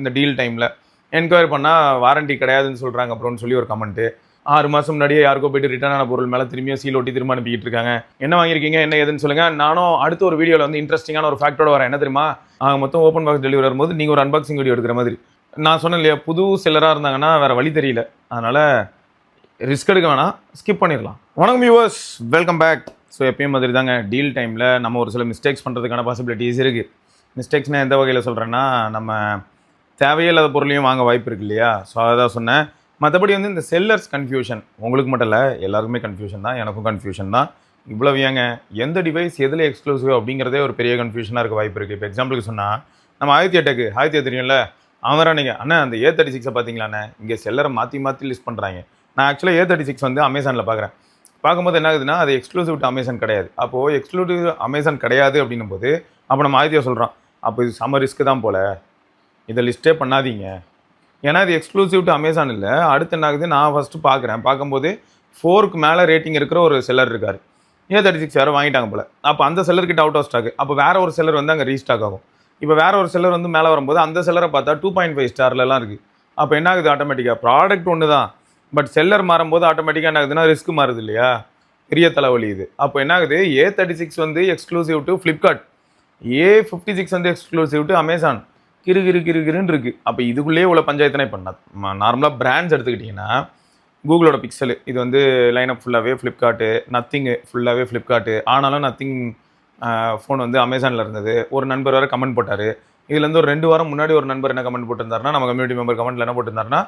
இந்த டீல் டைமில். என்கொயரி பண்ணால் வாரண்டி கிடையாதுன்னு சொல்கிறாங்க அப்புறம்னு சொல்லி ஒரு கமெண்ட்டு. 6 மாதம் முன்னாடியே யாருக்கோ போய்ட்டு ரிட்டர்ன் ஆன பொருள் மேலே திரும்பியும் சீல் ஒட்டி திரும்ப அனுப்பிக்கிட்டு இருக்காங்க. என்ன வாங்கியிருக்கீங்க, என்ன ஏதுன்னு சொல்லுங்கள். நானும் அடுத்த ஒரு வீடியோவில் வந்து இன்ட்ரெஸ்டிங்கான ஒரு ஃபேக்டோட வரேன். என்ன தெரியுமா, மொத்தம் ஓப்பன் பாக்ஸ் டெலிவரி வரும்போது நீங்கள் ஒரு அன்பாக்சிங் வீடியோ எடுக்கிற மாதிரி. நான் சொன்னேன் இல்லையா, புது செல்லராக இருந்தாங்கன்னா வேறு வழி தெரியல, அதனால் ரிஸ்க் எடுக்க வேணாம், ஸ்கிப் பண்ணிடலாம். வணக்கம் வியூவர்ஸ், வெல்கம் பேக். ஸோ எப்பயும் மாதிரி தாங்க, டீல் டைமில் நம்ம ஒரு சில மிஸ்டேக்ஸ் பண்ணுறதுக்கான பாசிபிலிட்டிஸ் இருக்குது. மிஸ்டேக்ஸ்னால் எந்த வகையில் சொல்கிறேன்னா, நம்ம தேவையில்லாத பொருளையும் வாங்க வாய்ப்பு இருக்குது இல்லையா. ஸோ அதான் சொன்னேன். மற்றபடி வந்து இந்த செல்லர்ஸ் கன்ஃபியூஷன் உங்களுக்கு மட்டும் இல்லை, எல்லாருக்குமே கன்ஃபியூஷன் தான், எனக்கும் கன்ஃபியூஷன் தான். இவ்வளோ ஏங்க எந்த டிவைஸ் எதில் எக்ஸ்க்ளூசிவ் அப்படிங்கிறதே ஒரு பெரிய கன்ஃபியூஷனாக இருக்க வாய்ப்பு இருக்குது. இப்போ எக்ஸாம்பிளுக்கு சொன்னால், நம்ம ஆதித்யா தெரியும்ல, அவன் நீங்கள் அண்ணா அந்த A36 பார்த்தீங்களாண்ணே, இங்கே செல்லரை மாற்றி லிஸ்ட் பண்ணுறாங்க. நான் ஆக்சுவலாக A36 வந்து அமேசானில் பார்க்குறேன். பார்க்கும்போது என்ன ஆகுதுன்னா, அது எக்ஸ்க்ளூசிவ் டு அமேசான் கிடையாது. அப்போது எக்ஸ்க்ளூசிவ் அமேசான் கிடையாது அப்படின்னும் போது அப்போ நம்ம ஆதித்யா சொல்கிறான், அப்போ இது செம்ம ரிஸ்க்கு தான் போல், இதை லிஸ்ட்டே பண்ணாதீங்க. ஏன்னா இது எக்ஸ்க்ளூசிவ் டு அமேசான் இல்லை. அடுத்து என்ன ஆகுது, நான் ஃபஸ்ட்டு பார்க்கும்போது 4க்கு மேலே ரேட்டிங் இருக்கிற ஒரு செல்லர் இருக்கார். A36 யாரோ வாங்கிட்டாங்க போல். அப்போ அந்த செல்லர்கிட்ட அவுட் ஆஃப் ஸ்டாக். அப்போ வேறு ஒரு செல்லர் வந்து அங்கே ரீஸ்டாக் ஆகும். இப்போ வேறு ஒரு செல்லர் வந்து மேலே வரும்போது அந்த செல்லரை பார்த்தா 2.5 ஸ்டார்லலாம் இருக்குது. அப்போ என்ன ஆகுது, ஆட்டோமேட்டிக்காக ப்ராடக்ட் ஒன்று தான், பட் செல்லர் மாறும்போது ஆட்டோமேட்டிக்காக என்ன ஆகுதுன்னா ரிஸ்க் மாறுது இல்லையா, பெரிய தலைவலி இது. அப்போ என்ன ஆகுது, A36 வந்து எக்ஸ்க்ளூசிவ் டு ஃப்ளிப்கார்ட், A56 வந்து எக்ஸ்க்ளூசிவ் டு அமேசான். கிருன்னு இருக்குது. அப்போ இதுக்குள்ளேயே உள்ள பஞ்சாயத்தனை பண்ணாது. நார்மலாக பிராண்ட்ஸ் எடுத்துக்கிட்டிங்கன்னா, கூகுளோட பிக்சல் இது வந்து லைனப் ஃபுல்லாகவே ஃப்ளிப்கார்ட்டு, நத்திங்கு ஃபுல்லாகவே ஃப்ளிப்கார்ட்டு. ஆனாலும் நத்திங் ஃபோன் வந்து அமேசானில் இருந்தது. ஒரு நண்பர் வேறு கமெண்ட் போட்டார். இதுலேருந்து ஒரு 2 வாரம் முன்னாடி ஒரு நண்பர் என்ன கமெண்ட் போட்டிருந்தாருன்னா, நம்ம கம்யூனிட்டி மெம்பர் கமெண்ட்டில் என்ன போட்டிருந்தாருன்னா,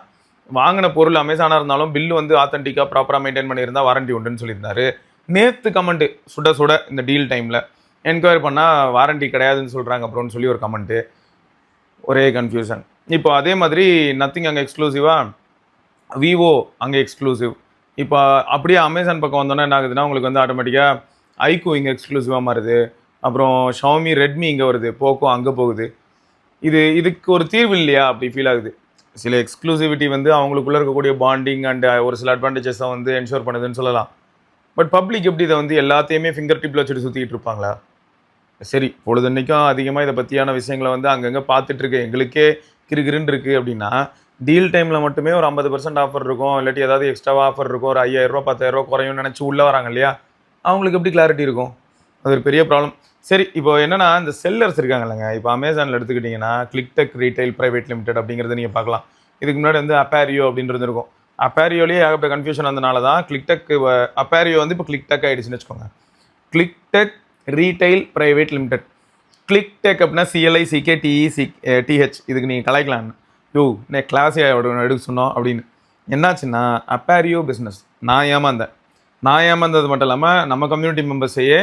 வாங்கின பொருள் அமேசானாக இருந்தாலும் பில்லு வந்து ஆத்தென்டிக்காக ப்ராப்பராக மெயின்டைன் பண்ணியிருந்தால் வாரண்டி உண்டுன்னு சொல்லியிருந்தாரு. நேற்று கமெண்ட்டு சுட இந்த டீல் டைமில் என்கொயரி பண்ணால் வாரண்டி கிடையாதுன்னு சொல்கிறாங்க அப்புறம்னு சொல்லி ஒரு கமெண்ட்டு. ஒரே கன்ஃபியூஷன். இப்போ அதே மாதிரி நத்திங் அங்கே எக்ஸ்க்ளூசிவாக, விவோ அங்கே எக்ஸ்க்ளூசிவ். இப்போ அப்படியே அமேசான் பக்கம் வந்தோன்னா என்ன ஆகுதுன்னா, உங்களுக்கு வந்து ஆட்டோமேட்டிக்காக ஐக்கூ இங்கே எக்ஸ்க்ளூசிவாக மாறுது. அப்புறம் ஷாமி ரெட்மி இங்கே வருது, போக்கோ அங்கே போகுது. இதுக்கு ஒரு தீர்வு இல்லையா அப்படி ஃபீல் ஆகுது. சில எக்ஸ்க்ளூசிவிட்டி வந்து அவங்களுக்குள்ளே இருக்கக்கூடிய பாண்டிங் அண்ட் ஒரு சில அட்வான்டேஜஸை வந்து என்ஷோர் பண்ணுதுன்னு சொல்லலாம். பட் பப்ளிக் எப்படி இதை வந்து எல்லாத்தையுமே ஃபிங்கர் டிப்பில் வச்சுட்டு சுற்றிக்கிட்டு இருப்பாங்களா? சரி, பொழுதன்னைக்கும் அதிகமாக இதை பற்றியான விஷயங்களை வந்து அங்கங்கே பார்த்துட்ருக்கு, எங்களுக்கே கிருகிருன்னு இருக்குது அப்படின்னா, டீல் டைமில் மட்டுமே ஒரு 50% ஆஃபர் இருக்கும், இல்லாட்டி ஏதாவது எக்ஸ்ட்ராவாக ஆஃபர் இருக்கும், ஒரு 5000 10,000 குறையும்னு நினச்சி உள்ளே வராங்க இல்லையா, அவங்களுக்கு எப்படி கிளாரிட்டி இருக்கும்? அது ஒரு பெரிய ப்ராப்ளம். சரி, இப்போ என்னென்னா இந்த செல்லர்ஸ் இருக்காங்க இல்லைங்க, இப்போ அமேசானில் எடுத்துக்கிட்டிங்கன்னா கிளிக்டெக் ரீட்டைல் பிரைவேட் லிமிடெட் அப்படிங்கிறத நீங்கள் பார்க்கலாம். இதுக்கு முன்னாடி வந்து அப்பேரியோ அப்படின்றது இருக்கும். அப்பேரியோலேயே ஏகப்பட்ட கன்ஃபியூஷன் வந்தனால தான் கிளிக்டெக் அப்பேரியோ வந்து இப்போ கிளிக்டெக் ஆகிடுச்சுன்னு வச்சுக்கோங்க. கிளிக்டெக் ரீட்டைல் பிரைவேட் லிமிடெட். கிளிக்டெக் அப்படின்னா CLICKTECH. இதுக்கு நீங்கள் கலாய்க்கலாம், நான் கிளாஸே எடுக்க சொன்னோம் அப்படின்னு. என்னாச்சுன்னா அப்பேரியோ பிஸ்னஸ் நான் ஏமாந்தது மட்டும் இல்லாமல் நம்ம கம்யூனிட்டி மெம்பர்ஸையே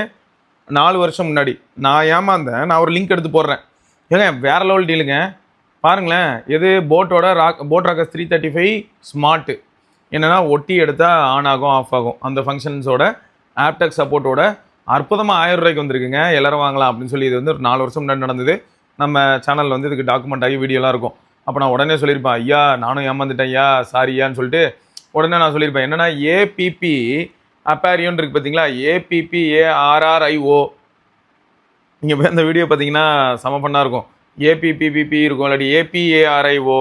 4 வருஷம் முன்னாடி நான் ஒரு லிங்க் எடுத்து போடுறேன். ஏங்க வேறு லெவல் டீலுங்க, பாருங்களேன். எது போட் ராக்கர்ஸ் 335 ஸ்மார்ட்டு. என்னென்னா ஒட்டி எடுத்தால் ஆன் ஆகும், ஆஃப் ஆகும். அந்த ஃபங்க்ஷன்ஸோட ஆப்டெக் சப்போர்ட்டோட அற்புதமாக 1000 ரூபாய்க்கு வந்துருக்குங்க, எல்லோரும் வாங்கலாம் அப்படின்னு சொல்லி. இது வந்து ஒரு 4 வருஷம் முன்னாடி நடந்தது. நம்ம சேனலில் வந்து இதுக்கு டாக்குமெண்ட் ஆகி வீடியோலாம் இருக்கும். அப்போ நான் உடனே சொல்லியிருப்பேன், ஐயா நானும் ஏமாந்துட்டேன் ஐயா, சாரியான்னு சொல்லிட்டு உடனே நான் சொல்லியிருப்பேன். என்னென்னா APP அப்பேரியோன்னு இருக்குது பார்த்தீங்களா, APPARRIO. நீங்கள் போய் அந்த வீடியோ பார்த்தீங்கன்னா செம பண்ணாக இருக்கும். APPPP இருக்கும், இல்லாட்டி APARIO.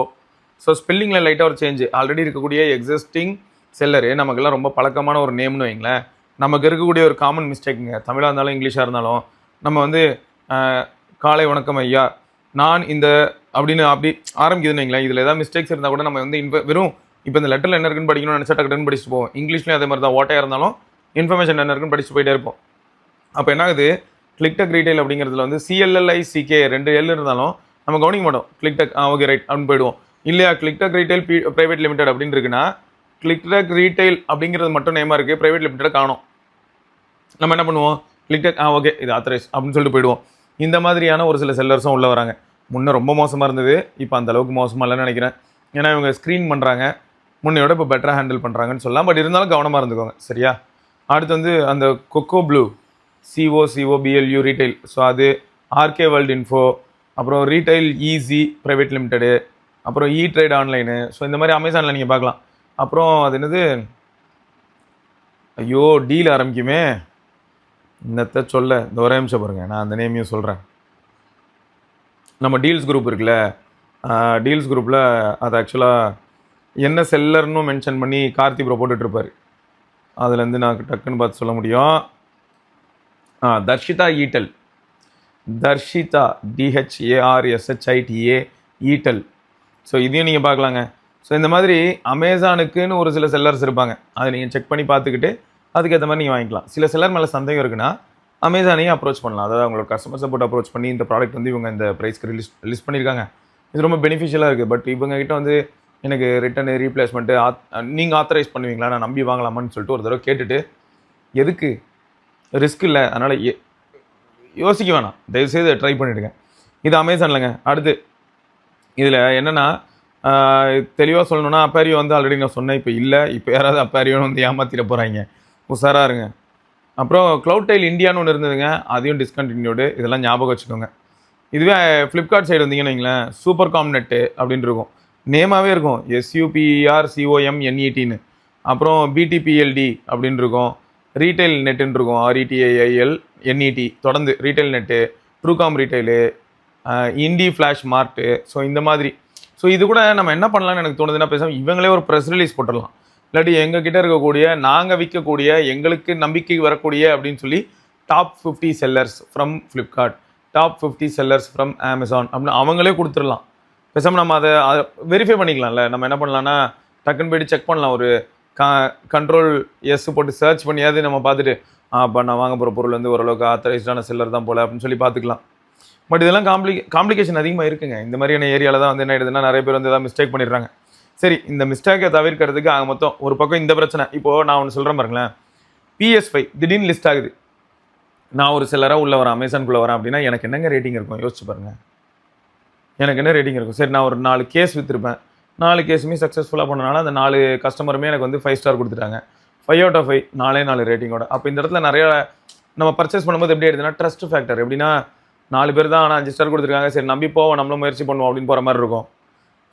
ஸோ ஸ்பெல்லிங்கில் லைட்டாக ஒரு சேஞ்சு. ஆல்ரெடி இருக்கக்கூடிய எக்ஸிஸ்டிங் செல்லரு நமக்கெல்லாம் ரொம்ப பழக்கமான ஒரு நேம்னு வைங்களேன். நமக்கு இருக்கக்கூடிய ஒரு காமன் மிஸ்டேக்குங்க, தமிழாக இருந்தாலும் இங்கிலீஷாக இருந்தாலும். நம்ம வந்து காலை வணக்கம் ஐயா, நான் இந்த அப்படின்னு அப்படி ஆரம்பிக்குதுன்னு வைங்களேன். இதில் ஏதாவது மிஸ்டேக்ஸ் இருந்தால் கூட நம்ம வந்து வெறும் இப்போ இந்த லெட்டரில் என்ன இருக்குன்னு படிக்கணும்னு நினச்சா டக்குன்னு படிச்சுட்டு போவோம். இங்கிலீஷ்லேயும் அதே மாதிரி தான், ஓட்டையாக இருந்தாலும் இன்ஃபர்மேஷன் என்ன இருக்குன்னு படிச்சுட்டு போயிட்டே இருப்போம். அப்போ என்ன ஆகுது, கிளிக்டெக் ரீட்டைல் அப்படிங்கிறதுல வந்து CLLICK 2 L இருந்தாலும் நம்ம கவனிக்க மாட்டோம். கிளிக்டெக் ஓகே ரைட் அப்படின்னு போயிடுவோம். இல்லையா, கிளிக்டெக் ரீட்டைல் பிரைவேட் லிமிடெட் அப்படின்னு இருக்குன்னா, கிளிக்டெக் ரீட்டைல் அப்படிங்கிறது மட்டும் நேமாக இருக்குது, பிரைவேட் லிமிடெட் காணும். நம்ம என்ன பண்ணுவோம், கிளிக்டெக் ஓகே இது ஆத்தரைஸ் அப்படின்னு சொல்லிட்டு போயிடுவோம். இந்த மாதிரியான ஒரு சில செல்லர்ஸும் உள்ளே வராங்க. முன்னே ரொம்ப மோசமாக இருந்தது, இப்போ அந்தளவுக்கு மோசமாக இல்லைன்னு நினைக்கிறேன். ஏன்னா இவங்க ஸ்க்ரீன் பண்ணுறாங்க, முன்னையோட இப்போ பெட்டராக ஹேண்டில் பண்ணுறாங்கன்னு சொல்லலாம். பட் இருந்தாலும் கவனமாக இருந்துக்கோங்க, சரியா. அடுத்து வந்து அந்த Cocoblu COBLU retail. So அது RK வேர்ல்டு இன்ஃபோ, அப்புறம் ரீட்டைல் ஈஸி பிரைவேட் லிமிடெடு, அப்புறம் ட்ரேட் ஆன்லைனு. ஸோ இந்த மாதிரி அமேசானில் நீங்கள் பார்க்கலாம். அப்புறம் அது என்னது, ஐயோ டீல் ஆரம்பிக்குமே, இன்னத்தை சொல்ல இந்த ஒரே நிமிஷம் பாருங்கள், நான் அந்த நேமையும் சொல்கிறேன். நம்ம டீல்ஸ் குரூப் இருக்குல்ல, டீல்ஸ் குரூப்பில் அது ஆக்சுவலாக என்ன செல்லர்னு மென்ஷன் பண்ணி கார்த்தி ப்ரோ போட்டுட்ருப்பார். அதுலேருந்து நான் டக்குன்னு பார்த்து சொல்ல முடியும். தர்ஷிதா ஈட்டல், தர்ஷிதா DHARSHITA ஈட்டல். ஸோ இதையும் நீங்கள் பார்க்கலாங்க. ஸோ இந்த மாதிரி அமேசானுக்குன்னு ஒரு சில செல்லர்ஸ் இருப்பாங்க. அதை நீங்கள் செக் பண்ணி பார்த்துக்கிட்டு அதுக்கேற்ற மாதிரி நீங்கள் வாங்கிக்கலாம். சில செல்லர் மேலே சந்தேகம் இருக்குன்னா அமேசானையும் அப்ரோச் பண்ணலாம். அதாவது அவங்களோட கஸ்டமர் சப்போர்ட் அப்ரோச் பண்ணி இந்த ப்ராடக்ட் வந்து இவங்க இந்த ப்ரைஸ்க்கு ரிலீஸ் பண்ணியிருக்காங்க, இது ரொம்ப பெனிஃபிஷியலாக இருக்குது, பட் இவங்ககிட்ட வந்து எனக்கு ரிட்டர்னு ரீப்ளேஸ்மெண்ட்டு நீங்கள் ஆத்தரைஸ் பண்ணுவீங்களா, நான் நம்பி வாங்கலாமான்னு சொல்லிட்டு ஒரு தடவை கேட்டுட்டு, எதுக்கு ரிஸ்க் இல்லை, அதனால் யோசிக்க வேணாம், தயவுசெய்து ட்ரை பண்ணிவிடுங்க. இது அமேசான்லங்க. அடுத்து இதில் என்னென்னா தெளிவாக சொல்லணுன்னா அப்பேரியோ வந்து ஆல்ரெடி நான் சொன்னேன், இப்போ இல்லை, இப்போ யாராவது அப்பேரியோன்னு வந்து ஏமாற்றிட போகிறாங்க, உஷாராக இருங்க. அப்புறம் க்ளவுட் இந்தியான்னு ஒன்று இருந்ததுங்க, அதையும் டிஸ்கண்டினியூடு, இதெல்லாம் ஞாபகம் வச்சுக்கோங்க. இதுவே ஃப்ளிப்கார்ட் சைடு வந்தீங்கன்னு வைங்களேன், சூப்பர் காம் நெட்டு அப்படின்னு இருக்கும், நேமாகவே இருக்கும், SUPERCOMNETன்னு. அப்புறம் BTPLD அப்படின்னு இருக்கும், ரீட்டைல் நெட்டுன்னு இருக்கும், RETAILNET, தொடர்ந்து retail net, Truecom retail, Indie Flash Mart. So இந்த மாதிரி. ஸோ இது கூட நம்ம என்ன பண்ணலாம்னு எனக்கு தோணுதுன்னா, பேசாமல் இவங்களே ஒரு ப்ரெஸ் ரிலீஸ் போட்டுடலாம். இல்லாட்டி எங்ககிட்ட இருக்கக்கூடிய, நாங்கள் விற்கக்கூடிய, எங்களுக்கு நம்பிக்கை வரக்கூடிய அப்படின்னு சொல்லி top 50 sellers from Flipkart, top 50 sellers from Amazon அப்படின்னு அவங்களே கொடுத்துடலாம். பேசாமல் நம்ம அதை வெரிஃபை பண்ணிக்கலாம்ல. நம்ம என்ன பண்ணலாம்னா, டக்குன்னு போய்ட்டு செக் பண்ணலாம், ஒரு கண்ட்ரோல் எஸ் போட்டு சர்ச் பண்ணியாவது நம்ம பார்த்துட்டு அப்போ நான் வாங்க போகிற பொருள் வந்து ஓரளவுக்கு ஆத்தரைஸ்டான செல்லர் தான் போல அப்படின்னு சொல்லி பார்த்துக்கலாம். பட் இதெல்லாம் காம்ப்ளிகேஷன் அதிகமாக இருக்குங்க. இந்த மாதிரியான ஏரியாவில் தான் வந்து என்ன ஆயிடுதுன்னா, நிறைய பேர் வந்து எதாவது மிஸ்டேக் பண்ணிடுறாங்க. சரி, இந்த மிஸ்டேக்கை தவிர்க்கிறதுக்கு ஆக மொத்தம் ஒரு பக்கம் இந்த பிரச்சனை. இப்போது நான் ஒன்று சொல்கிறேன் பாருங்களேன், PS5 திடீர்னு லிஸ்ட் ஆகுது, நான் ஒரு செல்லராக உள்ளே வரேன், அமேசானுக்குள்ளே வரேன் அப்படின்னா எனக்கு என்னங்க ரேட்டிங் இருக்கும் யோசிச்சு பாருங்கள். எனக்கு என்ன ரேட்டிங் இருக்கும்? சரி, நான் ஒரு 4 கேஸ் விற்றுருப்பேன், 4 கேஸுமே சக்ஸஸ்ஃபுல்லாக பண்ணனால அந்த 4 கஸ்டமருமே எனக்கு வந்து 5 ஸ்டார் கொடுத்துட்டாங்க, 5 out of 5, 4 ரேட்டிங்கோட. அப்போ இந்த இடத்துல நிறைய நம்ம பர்ச்சேஸ் பண்ணும்போது எப்படி ஆயிடுதுன்னா, ட்ரஸ்ட் ஃபேக்டர். எப்படின்னா, 4 பேர் தான் ஆனால் 5 ஸ்டார் கொடுத்துருக்காங்க, சரி நம்பி போவோம், நம்மளும் முயற்சி பண்ணுவோம் அப்படின்னு போகிற மாதிரி இருக்கும்.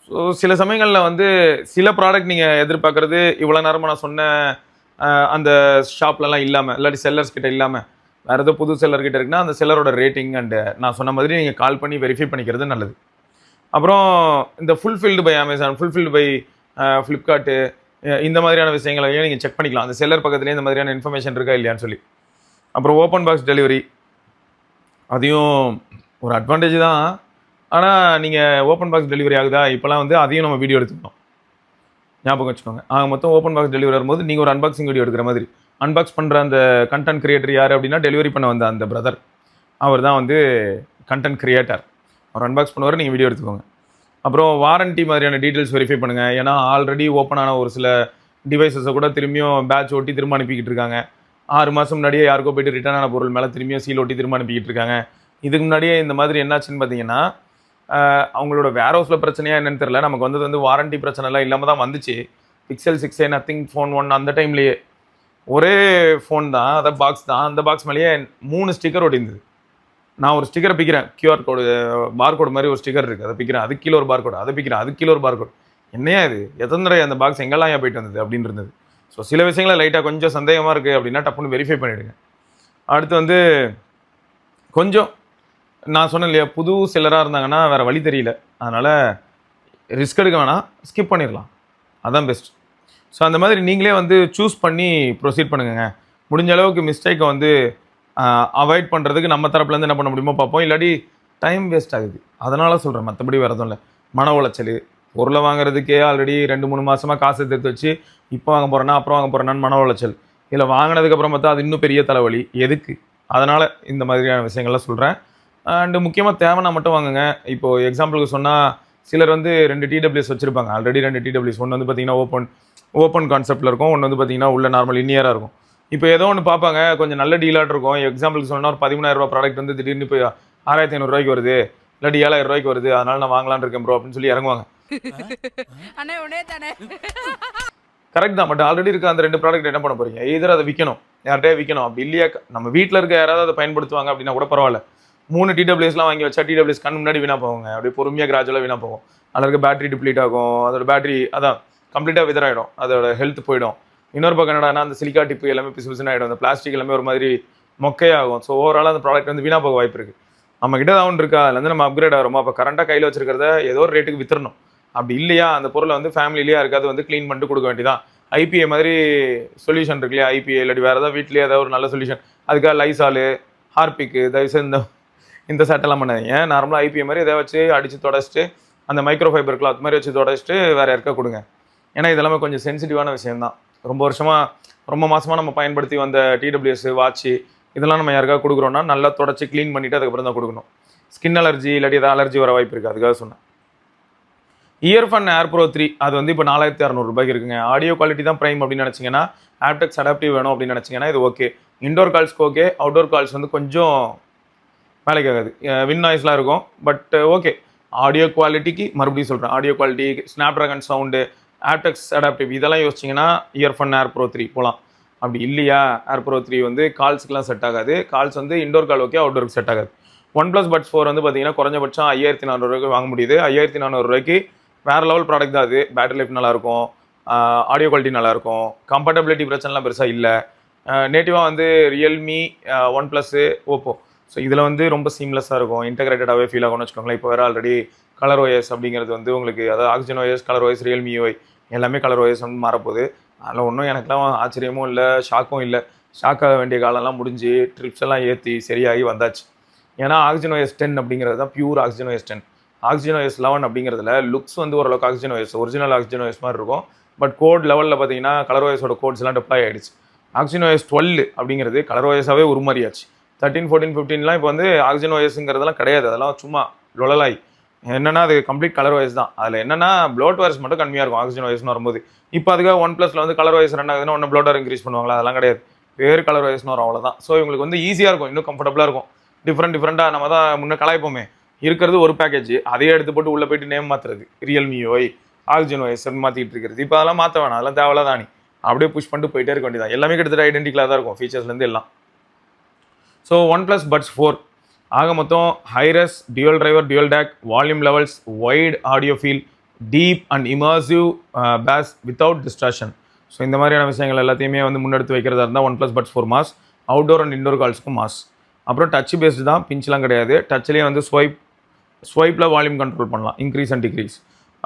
ஸோ சில சமயங்களில் வந்து சில ப்ராடக்ட் நீங்கள் எதிர்பார்க்குறது இவ்வளோ நேரமாக நான் சொன்ன அந்த ஷாப்லலாம் இல்லாமல், இல்லாட்டி செல்லர்ஸ் கிட்ட இல்லாமல் வேறு ஏதோ புது செல்லர்கிட்ட இருக்குன்னா அந்த செல்லரோட ரேட்டிங் அண்டு நான் சொன்ன மாதிரி நீங்கள் கால் பண்ணி வெரிஃபை பண்ணிக்கிறது நல்லது. அப்புறம் இந்த fulfilled by Amazon, fulfilled by Flipkart, இந்த மாதிரியான விஷயங்களையும் நீங்கள் செக் பண்ணிக்கலாம், அந்த செல்லர் பக்கத்துலேயே இந்த மாதிரியான இன்ஃபர்மேஷன் இருக்கா இல்லையான்னு சொல்லி. அப்புறம் ஓப்பன் பாக்ஸ் டெலிவரி, அதையும் ஒரு அட்வான்டேஜ் தான். ஆனால் நீங்கள் ஓப்பன் பாக்ஸ் டெலிவரி ஆகுதா இப்போலாம் வந்து அதையும் நம்ம வீடியோ எடுத்துக்கணும், ஞாபகம் வச்சுக்கோங்க. மொத்தம் ஓப்பன் பாக்ஸ் டெலிவரி வரும்போது நீங்கள் ஒரு அன்பாக்சிங் வீடியோ எடுக்கிற மாதிரி. அன்பாக்ஸ் பண்ணுற அந்த கண்டென்ட் கிரியேட்டர் யார் அப்படின்னா, டெலிவரி பண்ண வந்த அந்த பிரதர், அவர் தான் வந்து கண்டென்ட் கிரியேட்டர், அவர் அன்பாக்ஸ் பண்ணுவார், நீங்கள் வீடியோ எடுத்துக்கோங்க. அப்புறம் வாரண்ட்டி மாதிரியான டீட்டெயில்ஸ் வெரிஃபை பண்ணுங்கள். ஏன்னா ஆல்ரெடி ஓப்பன் ஆன ஒரு சில டிவைசஸை கூட திரும்பியும் பேட்ச் ஓட்டி திரும்ப அனுப்பிக்கிட்டு இருக்காங்க. 6 மாதம் முன்னாடியே யாருக்கோ போய்ட்டு ரிட்டர்ன் ஆன பொருள் மேலே திரும்பியும் சீல் ஓட்டி திரும்ப அனுப்பிக்கிட்டு இருக்காங்க. இதுக்கு முன்னாடியே இந்த மாதிரி என்னாச்சுன்னு பார்த்தீங்கன்னா, அவங்களோட வேர் ஹவுஸில் பிரச்சனையாக என்னன்னு தெரியல, நமக்கு வந்தது வந்து வாரண்ட்டி பிரச்சனைலாம் இல்லாமல் தான் வந்துச்சு. Pixel 6a நத்திங் ஃபோன் 1 அந்த டைம்லேயே ஒரே ஃபோன் தான், அதாவது பாக்ஸ் தான், அந்த பாக்ஸ் மேலேயே 3 ஸ்டிக்கர் ஓட்டிருந்தது. நான் ஒரு ஸ்டிக்கரை பிக்கிறேன், QR கோடு பார்கோடு மாதிரி ஒரு ஸ்டிக்கர் இருக்குது, அதை பிக்கிறேன், அதுக்கு கீழே ஒரு பார்கோடு, அதை பிக்கிறேன், அதுக்கு கீழே ஒரு பார்கோடு, என்னையா இது, எத்தனை தடவை அந்த பாக்ஸ் எங்கெல்லாம் ஏன் போயிட்டு வந்தது அப்படின்னு இருந்தது. ஸோ சில விஷயங்களை லைட்டாக கொஞ்சம் சந்தேகமாக இருக்குது அப்படின்னா டப்புன்னு வெரிஃபை பண்ணிவிடுங்க. அடுத்து வந்து கொஞ்சம் நான் சொன்னேன் இல்லையா, புது செல்லராக இருந்தாங்கன்னா வேறு வழி தெரியல, அதனால் ரிஸ்க் எடுக்க வேணாம், ஸ்கிப் பண்ணிடலாம், அதான் பெஸ்ட். ஸோ அந்த மாதிரி நீங்களே வந்து சூஸ் பண்ணி ப்ரொசீட் பண்ணுங்க. முடிஞ்ச அளவுக்கு மிஸ்டேக்கை வந்து அவாய்ட் பண்ணுறதுக்கு நம்ம தரப்புலேருந்து என்ன பண்ண முடியுமோ பார்ப்போம். இல்லாட்டி டைம் வேஸ்ட் ஆகுது, அதனால் சொல்கிறேன், மற்றபடி வேறு எதுவும் இல்லை. மன உளைச்சல், பொருளை வாங்குறதுக்கே ஆல்ரெடி 2-3 மாதமாக காசு எடுத்து வச்சு இப்போ வாங்க போகிறேன்னா அப்புறம் வாங்க போகிறேன்னு மன உளைச்சல், இதில் வாங்கினதுக்கப்புறம் பார்த்தா அது இன்னும் பெரிய தலைவலி, எதுக்கு? அதனால் இந்த மாதிரியான விஷயங்கள்லாம் சொல்கிறேன். அண்டு முக்கியமாக தேவைன்னா மட்டும் வாங்குங்க. இப்போது எக்ஸாம்பிளுக்கு சொன்னால் சிலர் வந்து 2 TWS வச்சுருப்பாங்க, ஆல்ரெடி 2 TWS. ஒன்று வந்து பார்த்திங்கன்னா ஓப்பன் கான்செப்ட்டில் இருக்கும், ஒன்று வந்து பார்த்திங்கன்னா உள்ள நார்மல் இன்னியராக இருக்கும். இப்போ ஏதோ ஒன்று பார்ப்பாங்க, கொஞ்சம் நல்ல டீலாக இருக்கும். எக்ஸாம்பிளுக்கு சொன்னால் ஒரு 13,000 ப்ராடக்ட் வந்து திடீர்னு இப்போ 6,500 வருது, இல்லாட்டி 7,000 வருது, அதனால் நான் வாங்கலான்னு இருக்கேன் ப்ரோ அப்படின்னு சொல்லி இறங்குவாங்க. கரெக்ட் தான், பட் ஆல்ரெடி இருக்க அந்த 2 ப்ராடக்ட் என்ன பண்ண போகிறீங்க? எதிர அதை விற்கணும், யார்கிட்டே விற்கணும். அப்படி இல்லையா நம்ம வீட்டில் இருக்க யாராவது அதை பயன்படுத்துவாங்க அப்படின்னா கூட பரவாயில்ல. 3 TWSலாம் வாங்கி வச்சா TWS கண் முன்னாடி வீணாக போவாங்க, அப்படியே பொறுமையாக கிராஜுவலாக வீணாக போகும். அதில் இருக்க பேட்டரி டிப்ளீட் ஆகும், அதோட பேட்டரி அதான் கம்ப்ளீட்டாக விதராயிடும், அதோட ஹெல்த் போயிடும். இன்னொரு பக்கம் என்னடானா அந்த சிலிக்கா டிப்பு எல்லாமே பிசு பிசுன்னு ஆகிடும், அந்த பிளாஸ்டிக் எல்லாமே ஒரு மாதிரி மொக்கையாகும். ஸோ ஓவராலாக அந்த ப்ராடக்ட் வந்து வீணாக போக வாய்ப்பு இருக்குது. நம்மக்கிட்ட தான் ஒன்று இருக்கா, அதுலேருந்து நம்ம அப்கிரேட் ஆகிறோமா, அப்போ கரண்ட்டாக கையில் வச்சிருக்கிறத ஏதோ ஒரு ரேட்டுக்கு வித்துறணும். அப்படி இல்லையா அந்த பொருளை வந்து ஃபேமிலிலேயே யாருக்காவது வந்து க்ளீன் பண்ணிட்டு கொடுக்க வேண்டியதான். ஐபிஏ மாதிரி சொல்யூஷன் இருக்கு இல்லையா, ஐபிஏ இல்லாட்டி வேறு ஏதாவது வீட்லேயே ஏதாவது ஒரு நல்ல சொல்யூஷன், அதுக்காக லைசாலு, ஹார்பிக்கு, தயவுசெய்து இந்த சட்டெல்லாம் பண்ணாதீங்க. நார்மலாக ஐபிஏ மாதிரி எதாவது வச்சு அடித்து தொடச்சிட்டு அந்த மைக்ரோ ஃபைபர் கிளாத் மாதிரி வச்சு தொடச்சிட்டு வேறு யாருக்கா கொடுங்க. ஏன்னா இதெல்லாமே கொஞ்சம் சென்சிட்டிவான விஷயம்தான். ரொம்ப மாதமாக நம்ம பயன்படுத்தி வந்த டிடபிள்யூஎஸ் வாட்ச்சு இதெல்லாம் நம்ம யாருக்காக கொடுக்குறோன்னா நல்லா தொடச்சி க்ளீன் பண்ணிவிட்டு அதுக்கப்புறம் தான் கொடுக்கணும். ஸ்கின் அலர்ஜி இல்லாட்டி ஏதாவது அலர்ஜி வர வாய்ப்பு இருக்குது, அதுக்காக சொன்னேன். இயர்ஃபன் ஏர் ப்ரோ 3 அது வந்து இப்போ 4600 இருக்குங்க. ஆடியோ குவாலிட்டி தான் ப்ரைம் அப்படின்னு நினச்சிங்கன்னா, ஆப்டெக்ஸ் அடாப்டிவ் வேணும் அப்படின்னு நினச்சிங்கன்னா இது ஓகே. இண்டோர் கால்ஸ்க்கு ஓகே, அவுட்டோர் கால்ஸ் வந்து கொஞ்சம் வேலைக்கு ஆகாது, வின் நாய்ஸ்லாம் இருக்கும். பட் ஓகே, ஆடியோ குவாலிட்டிக்கு மறுபடியும் சொல்கிறேன், audio quality, Snapdragon sound, aptX adaptive இதெல்லாம் யோசிச்சிங்கன்னா இயர்ஃபன் ஏர் ப்ரோ 3 போகலாம். அப்படி இல்லையா, ஏர் ப்ரோ 3 வந்து கால்ஸுக்குலாம் செட் ஆகாது. கால்ஸ் வந்து இண்டோர் கால் ஓகே, அவுட்டோருக்கு செட் ஆகாது. OnePlus Buds 4 வந்து பார்த்தீங்கன்னா குறைஞ்சபட்சம் 5400 வாங்க முடியுது. 5400 வேறு லெவல் ப்ராடக்ட் தான் அது. பேட்டரி லைஃப் நல்லாயிருக்கும், ஆடியோ குவாலிட்டி நல்லாயிருக்கும், கம்ஃபர்டபிலிட்டி பிரச்சனைலாம் பெருசாக இல்லை. நேட்டிவாக வந்து ரியல்மி, OnePlus, ஓப்போ, ஸோ இதில் வந்து ரொம்ப சீம்லெஸ்ஸாக இருக்கும், இன்டெகிரேட்டடாகவே ஃபீல் ஆகும்னு வச்சுக்கோங்களேன். இப்போ வேறு ஆல்ரெடி கலர் OS அப்படிங்கிறது வந்து உங்களுக்கு, அதாவது oxygen OS, colour OS, Realme UI எல்லாமே கலர் OS வந்து மாறப்போகுது. அதில் ஒன்றும் எனக்குலாம் ஆச்சரியமும் இல்லை, ஷாக்கும் இல்லை. ஷாக் ஆக வேண்டிய காலம்லாம் முடிஞ்சு ட்ரிப்ஸ் எல்லாம் ஏற்றி சரியாகி வந்தாச்சு. ஏன்னா ஆக்சிஜன் OS 10 அப்படிங்கிறது தான் pure oxygen OS 10. Oxygen OS 11 அப்படிங்கிறதுல லுக்ஸ் வந்து ஓரளவுக்கு oxygen OS original oxygen OS மாதிரி இருக்கும். பட் கோட் லெவலில் பார்த்தீங்கன்னா கலர் OSோட கோட்ஸ் எல்லாம் டெப்ளாய் ஆகிடுச்சு. ஆக்சிஜன் OS 12 அப்படிங்கிறது கலர் OSாவே உருமாறியாச்சு. 13, 14, 15லாம் இப்போ வந்து ஆக்சிஜன் OSங்கிறதெல்லாம் கிடையாது, அதெல்லாம் சும்மா லொலலாய். என்னன்னா அது கம்ப்ளீட் கலர் OS தான். அதில் என்னன்னா ப்ளோட்வேர்ஸ் மட்டும் கம்மியாக இருக்கும் ஆக்சிஜன் OSன்னு வரும்போது. இப்போ அதுக்காக OnePlusல வந்து கலர் OS ரன் ஆகுதுன்னா ஒன்று ப்ளோட்வேர் இன்க்ரீஸ் பண்ணுவாங்களா, அதெல்லாம் கிடையாது. வேறு கலர் OSன்னு வரும், அவ்வளோதான். ஸோ இவங்களுக்கு வந்து ஈஸியாக இருக்கும், இன்னும் கம்ஃபர்டபுளாக இருக்கும். டிஃப்ரெண்ட்டாக நம்ம தான் முன்னே கலாய்ப்போமே, இருக்கிறது ஒரு பேக்கேஜ், அதையே எடுத்து போட்டு உள்ளே போயிட்டு நேம் மாற்றுறது, ரியல்மி UI, ஆக்சிஜன் OS மாற்றிட்டு இருக்கிறது. இப்போ அதெல்லாம் மாற்ற வேணாம், அதெல்லாம் தேவையில்லாதானி, அப்படியே புஷ் பண்ணிட்டு போயிட்டே இருக்க வேண்டியதான். எல்லாமே கிட்டத்தட்ட ஐடென்டிக்கலாக தான் இருக்கும் ஃபீச்சர்ஸ்லேருந்து எல்லாம். ஸோ OnePlus Buds 4 ஆக மொத்தம் hi res, dual driver, dual DAC, volume levels, wide audio feel, deep and immersive bass without distraction. So இந்த மாதிரியான விஷயங்கள் எல்லாத்தையுமே வந்து முன்னெடுத்து வைக்கிறதா இருந்தால் OnePlus Buds 4 mass. Outdoor and indoor கால்ஸ்க்கும் மாஸ். அப்புறம் டச் பேஸ்டு தான், பிஞ்ச்லாம் கிடையாது. டச்லேயே வந்து ஸ்வைப்பில் வால்யூம் கண்ட்ரோல் பண்ணலாம், இன்க்ரீஸ் அண்ட் டிக்ரீஸ்.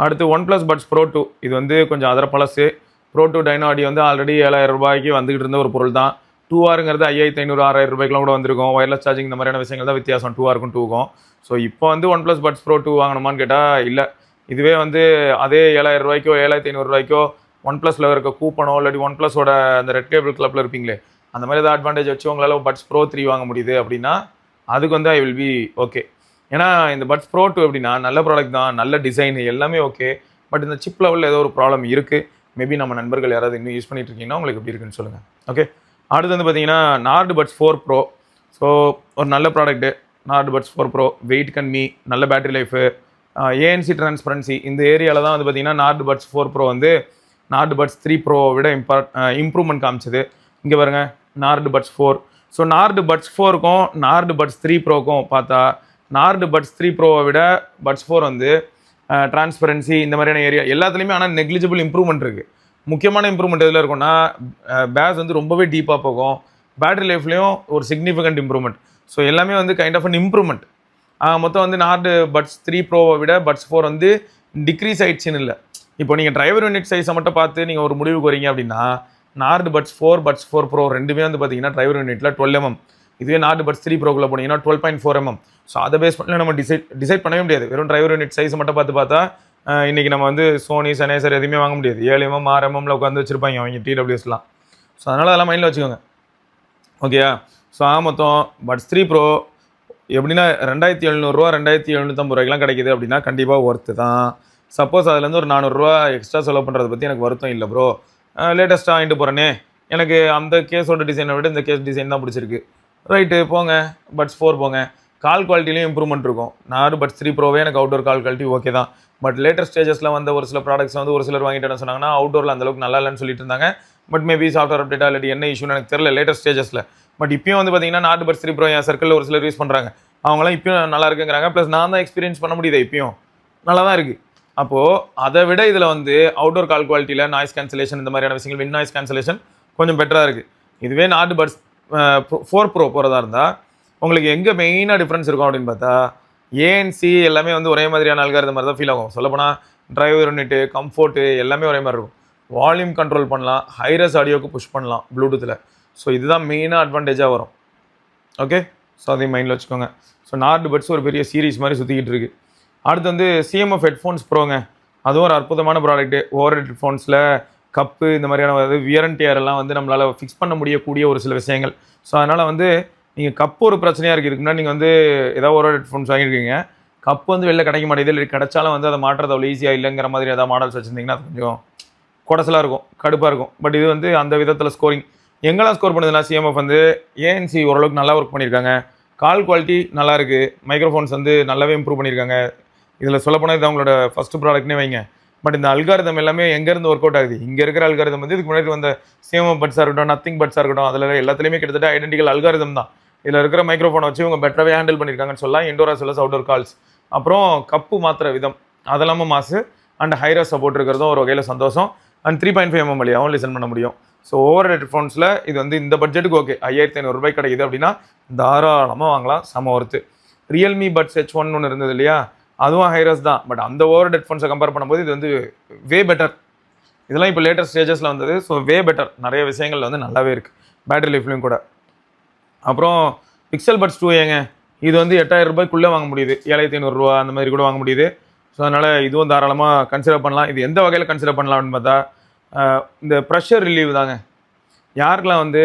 அடுத்து OnePlus Buds Pro 2 இது வந்து கொஞ்சம் அதர பழசு. Pro 2 டைனோ ஆடியோ வந்து ஆல்ரெடி 7000 ரூபாய்க்கு வந்துகிட்டு இருந்த ஒரு பொருள் தான். 2Rங்கிறது 5500, 6000 ரூபாய்க்குலாம் கூட வந்திருக்கும். ஒயர்லெஸ் சார்ஜிங் இந்த மாதிரியான விஷயங்கள் தான் வித்தியாசம் 2Rக்கும் 2க்கும். ஸோ இப்போ வந்து OnePlus Buds Pro 2 வாங்கணுமான்னு கேட்டால் இல்லை. இதுவே வந்து அதே 7000 ரூபாய்க்கோ 7500 ரூபாய்க்கோ OnePlusல இருக்க கூப்பனோ இல்லாட்டி OnePlusோட அந்த ரெட் கேபிள் கிளப்பில் இருப்பீங்களே, அந்த மாதிரி ஏதாவது அட்வான்டேஜ் வச்சு உங்களால் Buds Pro 3 வாங்க முடியுது அப்படின்னா அதுக்கு வந்து ஐ வில் பி ஓகே. ஏன்னா இந்த Buds Pro 2 எப்படின்னா நல்ல ப்ராடக்ட் தான், நல்ல டிசைன் எல்லாமே ஓகே. பட் இந்த சிப் லெவலில் ஏதோ ஒரு ப்ராப்ளம் இருக்குது. மேபி நம்ம நண்பர்கள் யாராவது இன்னும் யூஸ் பண்ணிட்டு இருக்கீங்கன்னா உங்களுக்கு எப்படி இருக்குன்னு சொல்லுங்கள். ஓகே, அடுத்து வந்து பார்த்தீங்கன்னா Nord Buds 4 Pro. ஸோ ஒரு நல்ல product Nord Buds 4 Pro. Weight கம்மி, நல்ல பேட்டரி லைஃபு, ANC டிரான்ஸ்பரன்சி, இந்த ஏரியாவில் தான் வந்து பார்த்தீங்கன்னா Nord Buds 4 Pro வந்து Nord Buds 3 Pro விட இம்ப்ரூவ்மெண்ட் காமிச்சது. இங்கே பாருங்க, Nord Buds 4. So Nord Buds 4க்கும் Nord Buds 3 Proக்கும் பார்த்தா Nord Buds 3 Proவை விட Buds 4 வந்து டிரான்ஸ்பரன்சி இந்த மாதிரியான ஏரியா எல்லாத்துலேயுமே ஆனால் நெக்லிஜிபிள் இம்ப்ரூவ்மெண்ட் இருக்குது. முக்கியமான இம்ப்ரூவ்மெண்ட் எதில் இருக்கும்னா பேஸ் வந்து ரொம்பவே டீப்பாக போகும். பேட்டரி லைஃப்லேயும் ஒரு சிக்னிஃபிகண்ட் இம்ப்ரூவ்மெண்ட். ஸோ எல்லாமே வந்து கைண்ட் ஆஃப் அன் இம்ப்ரூவ்மெண்ட். மொத்தம் வந்து Nord Buds 3 Proவை விட Buds 4 வந்து டிக்ரீஸ் ஆயிடுச்சுன்னு இல்லை. இப்போ நீங்கள் டிரைவர் யூனிட் சைஸை மட்டும் பார்த்து நீங்கள் ஒரு முடிவுக்கு வரீங்க அப்படின்னா Nord Buds 4, Buds 4 Pro ரெண்டுமே வந்து பார்த்தீங்கன்னா டிரைவர் யூனிட்டில் 12mm. இதுவே Nord Buds 3 Proக்குள்ளே போனீங்கன்னா 12.4mm. ஸோ அதை பேஸ் பண்ணி நம்ம டிசைட் பண்ணவே முடியாது. வெறும் டிரைவர் யூனிட் சைஸை மட்டும் பார்த்தா இன்றைக்கி நம்ம வந்து சோனி, சனேசர் எதுவுமே வாங்க முடியாது. 7mm, 6mmல உட்காந்து வச்சுருப்பாங்க அவங்க TWSலாம். ஸோ அதனால் அதெல்லாம் மைண்டில் வச்சுக்கோங்க. ஓகேயா? ஸோ மொத்தம் Buds 3 Pro எப்படின்னா 2700 ரூபா, 2750 ரூபாய்க்குலாம் கிடைக்கிது அப்படின்னா கண்டிப்பாக ஒர்த்து தான். சப்போஸ் அதுலேருந்து ஒரு 400 ரூபா எக்ஸ்ட்ரா செலவு பண்ணுறதை பற்றி எனக்கு வருத்தம் இல்லை ப்ரோ. லேட்டஸ்ட்டாக வாங்கிட்டு போகிறேனே, எனக்கு அந்த கேஸோட டிசைனை விட இந்த கேஸ் டிசைன் தான் பிடிச்சிருக்கு. ரைட்டு, போங்க Buds 4 போங்க. கால் குவாலிட்டிலையும் இம்ப்ரூவ்மெண்ட் இருக்கும். Nord Buds 3 Proவே எனக்கு அவுட்டோர் கால் குவாலிட்டி ஓகே தான். பட் லேட்டர் ஸ்டேஜஸில் வந்த ஒரு சில ப்ராடக்ட்ஸ் வந்து ஒரு சிலர் வாங்கிட்டு என்ன சொன்னாங்கன்னா அவுட்டோரில் அந்தளவுக்கு நல்லா இல்லைன்னு சொல்லிட்டு இருந்தாங்க. பட் மேபி சாஃப்ட்வேர் அப்டேட்டா இல்லாட்டி என்ன இஷ்யூன்னு எனக்கு தெரியல லேட்டர் ஸ்டேஜஸில். பட் இப்பயும் வந்து பார்த்தீங்கன்னா Nord Buds 3 Pro என் சர்க்கிளில் ஒரு சிலர் யூஸ் பண்ணுறாங்க. அவங்களாம் இப்பயும் நல்லா இருக்குங்கிறாங்க. ப்ளஸ் நான் தான் எக்ஸ்பீரியன்ஸ் பண்ண முடியுது, இப்பயும் நல்லா தான் இருக்குது. அப்போது அதை விட இதில் வந்து அவுட்டோர் கால் குவாலிட்டியில் நாய்ஸ் கேன்சலேஷன் இந்த மாதிரியான விஷயங்கள், வின் நாய்ஸ் கேன்சலேஷன் கொஞ்சம் பெட்டராக இருக்குது. இதுவே Nord Buds 4 Pro போகிறதா இருந்தால் உங்களுக்கு எங்கே மெயினாக டிஃப்ரென்ஸ் இருக்கும் அப்படின்னு பார்த்தா ஏஎன்சி எல்லாமே வந்து ஒரே மாதிரியான அல்காரிதம் மாதிரி தான் ஃபீல் ஆகும். சொல்லப்போனால் டிரைவர் யூனிட்டு கம்ஃபோர்ட்டு எல்லாமே ஒரே மாதிரி இருக்கும். வால்யூம் கண்ட்ரோல் பண்ணலாம், ஹைரஸ் ஆடியோக்கு புஷ் பண்ணலாம் ப்ளூடூத்தில். ஸோ இதுதான் மெயினாக அட்வான்டேஜாக வரும். ஓகே, ஸோ அதையும் மைண்டில் வச்சுக்கோங்க. ஸோ நார்டு பட்ஸ் ஒரு பெரிய சீரீஸ் மாதிரி சுற்றிக்கிட்டு இருக்குது. அடுத்து வந்து சிஎம்எஃப் ஹெட்ஃபோன்ஸ் ப்ரோங்க. அதுவும் ஒரு அற்புதமான ப்ராடக்ட்டு. ஓவர் ஹெட்ஃபோன்ஸில் கப்பு இந்த மாதிரியான வியர் அண்ட் டியர் எல்லாம் வந்து நம்மளால் ஃபிக்ஸ் பண்ண முடியக்கூடிய ஒரு சில விஷயங்கள். ஸோ அதனால் வந்து நீங்கள் கப்பு ஒரு பிரச்சனையாக இருக்குது. இதுக்கு முன்னாடி நீங்கள் வந்து ஏதாவது ஓவர் ஹெட்ஃபோன்ஸ் வாங்கியிருக்கீங்க, கப்பு வந்து வெளில கிடைக்க மாட்டேங்குது, இல்லை கிடைச்சாலும் வந்து அதை மாட்டுறது அவ்வளோ ஈஸியாக இல்லைங்கிற மாதிரி ஏதாவது மாடல்ஸ் வச்சுருந்தீங்கன்னா அது கொஞ்சம் குடசலாக இருக்கும், கடுப்பாக இருக்கும். பட் இது வந்து அந்த விதத்தில் ஸ்கோரிங் எங்கெல்லாம் ஸ்கோர் பண்ணுதுன்னா சிஎம்எஃப் வந்து ஏஎன்சி ஓரளவுக்கு நல்லா ஒர்க் பண்ணியிருக்காங்க. கால் குவாலிட்டி நல்லா இருக்குது, மைக்ரோஃபோன்ஸ் வந்து நல்லாவே இம்ப்ரூவ் பண்ணியிருக்காங்க. இதில் சொல்லப்போனால் இது அவங்களோட ஃபஸ்ட்டு ப்ராடக்ட்னே வைங்க. பட் இந்த அல்காரிதம் எல்லாமே எங்கேருந்து ஒர்க் அவுட் ஆகுது? இங்கே இருக்கிற அல்காரிதம் வந்து இதுக்கு முன்னாடி வந்த சிஎம்எஃப் பட்ஸாக இருக்கட்டும், நத்திங் பட்ஸாக இருக்கட்டும், அதில் எல்லாத்துலேயுமே கிட்டத்தட்ட ஐடென்டிக்கல் அல்காரிதம் தான். இதில் இருக்கிற மைக்ரோஃபோனை வச்சு இவங்க பெட்டராகவே ஹேண்டில் பண்ணியிருக்காங்கன்னு சொல்லலாம். Indoor as well as outdoor calls. அப்புறம் கப்பு மாத்திர விதம் அதெல்லாமல் மாசு அண்ட் ஹைரஸ் சப்போர்ட் இருக்கிறதும் ஒரு வகையில் சந்தோஷம். அண்ட் 3.5 mm வழியாகவும் லிசன் பண்ண முடியும். ஸோ ஓவர் ஹெட்ஃபோன்ஸில் இது வந்து இந்த பட்ஜெட்டுக்கு ஓகே. 5500 ரூபாய் கிடைக்குது அப்படின்னா தாராளமாக வாங்கலாம், செம ஒர்த்து. ரியல்மி பட்ஸ் H1 ஒன்று இருந்தது இல்லையா, அதுவும் ஹைரஸ் தான். பட் அந்த ஓவர் ஹெட்ஃபோன்ஸை கம்பேர் பண்ணும்போது இது வந்து வே பெட்டர். இதெல்லாம் இப்போ லேட்டஸ்ட் ஸ்டேஜஸில் வந்தது. ஸோ வே பெட்டர், நிறைய விஷயங்கள் வந்து நல்லாவே இருக்குது, பேட்டரி லைஃப்லையும் கூட. அப்புறம் பிக்சல் பட்ஸ் 2 ஏங்க, இது வந்து 8000 ரூபாய்க்குள்ளே வாங்க முடியுது, 7500 ரூபா அந்த மாதிரி கூட வாங்க முடியுது. ஸோ அதனால் இதுவும் தாராளமாக கன்சிடர் பண்ணலாம். இது எந்த வகையில் கன்சிடர் பண்ணலாம் அப்படின்னு பார்த்தா இந்த ப்ரெஷர் ரிலீவ் தாங்க. யாருக்கெல்லாம் வந்து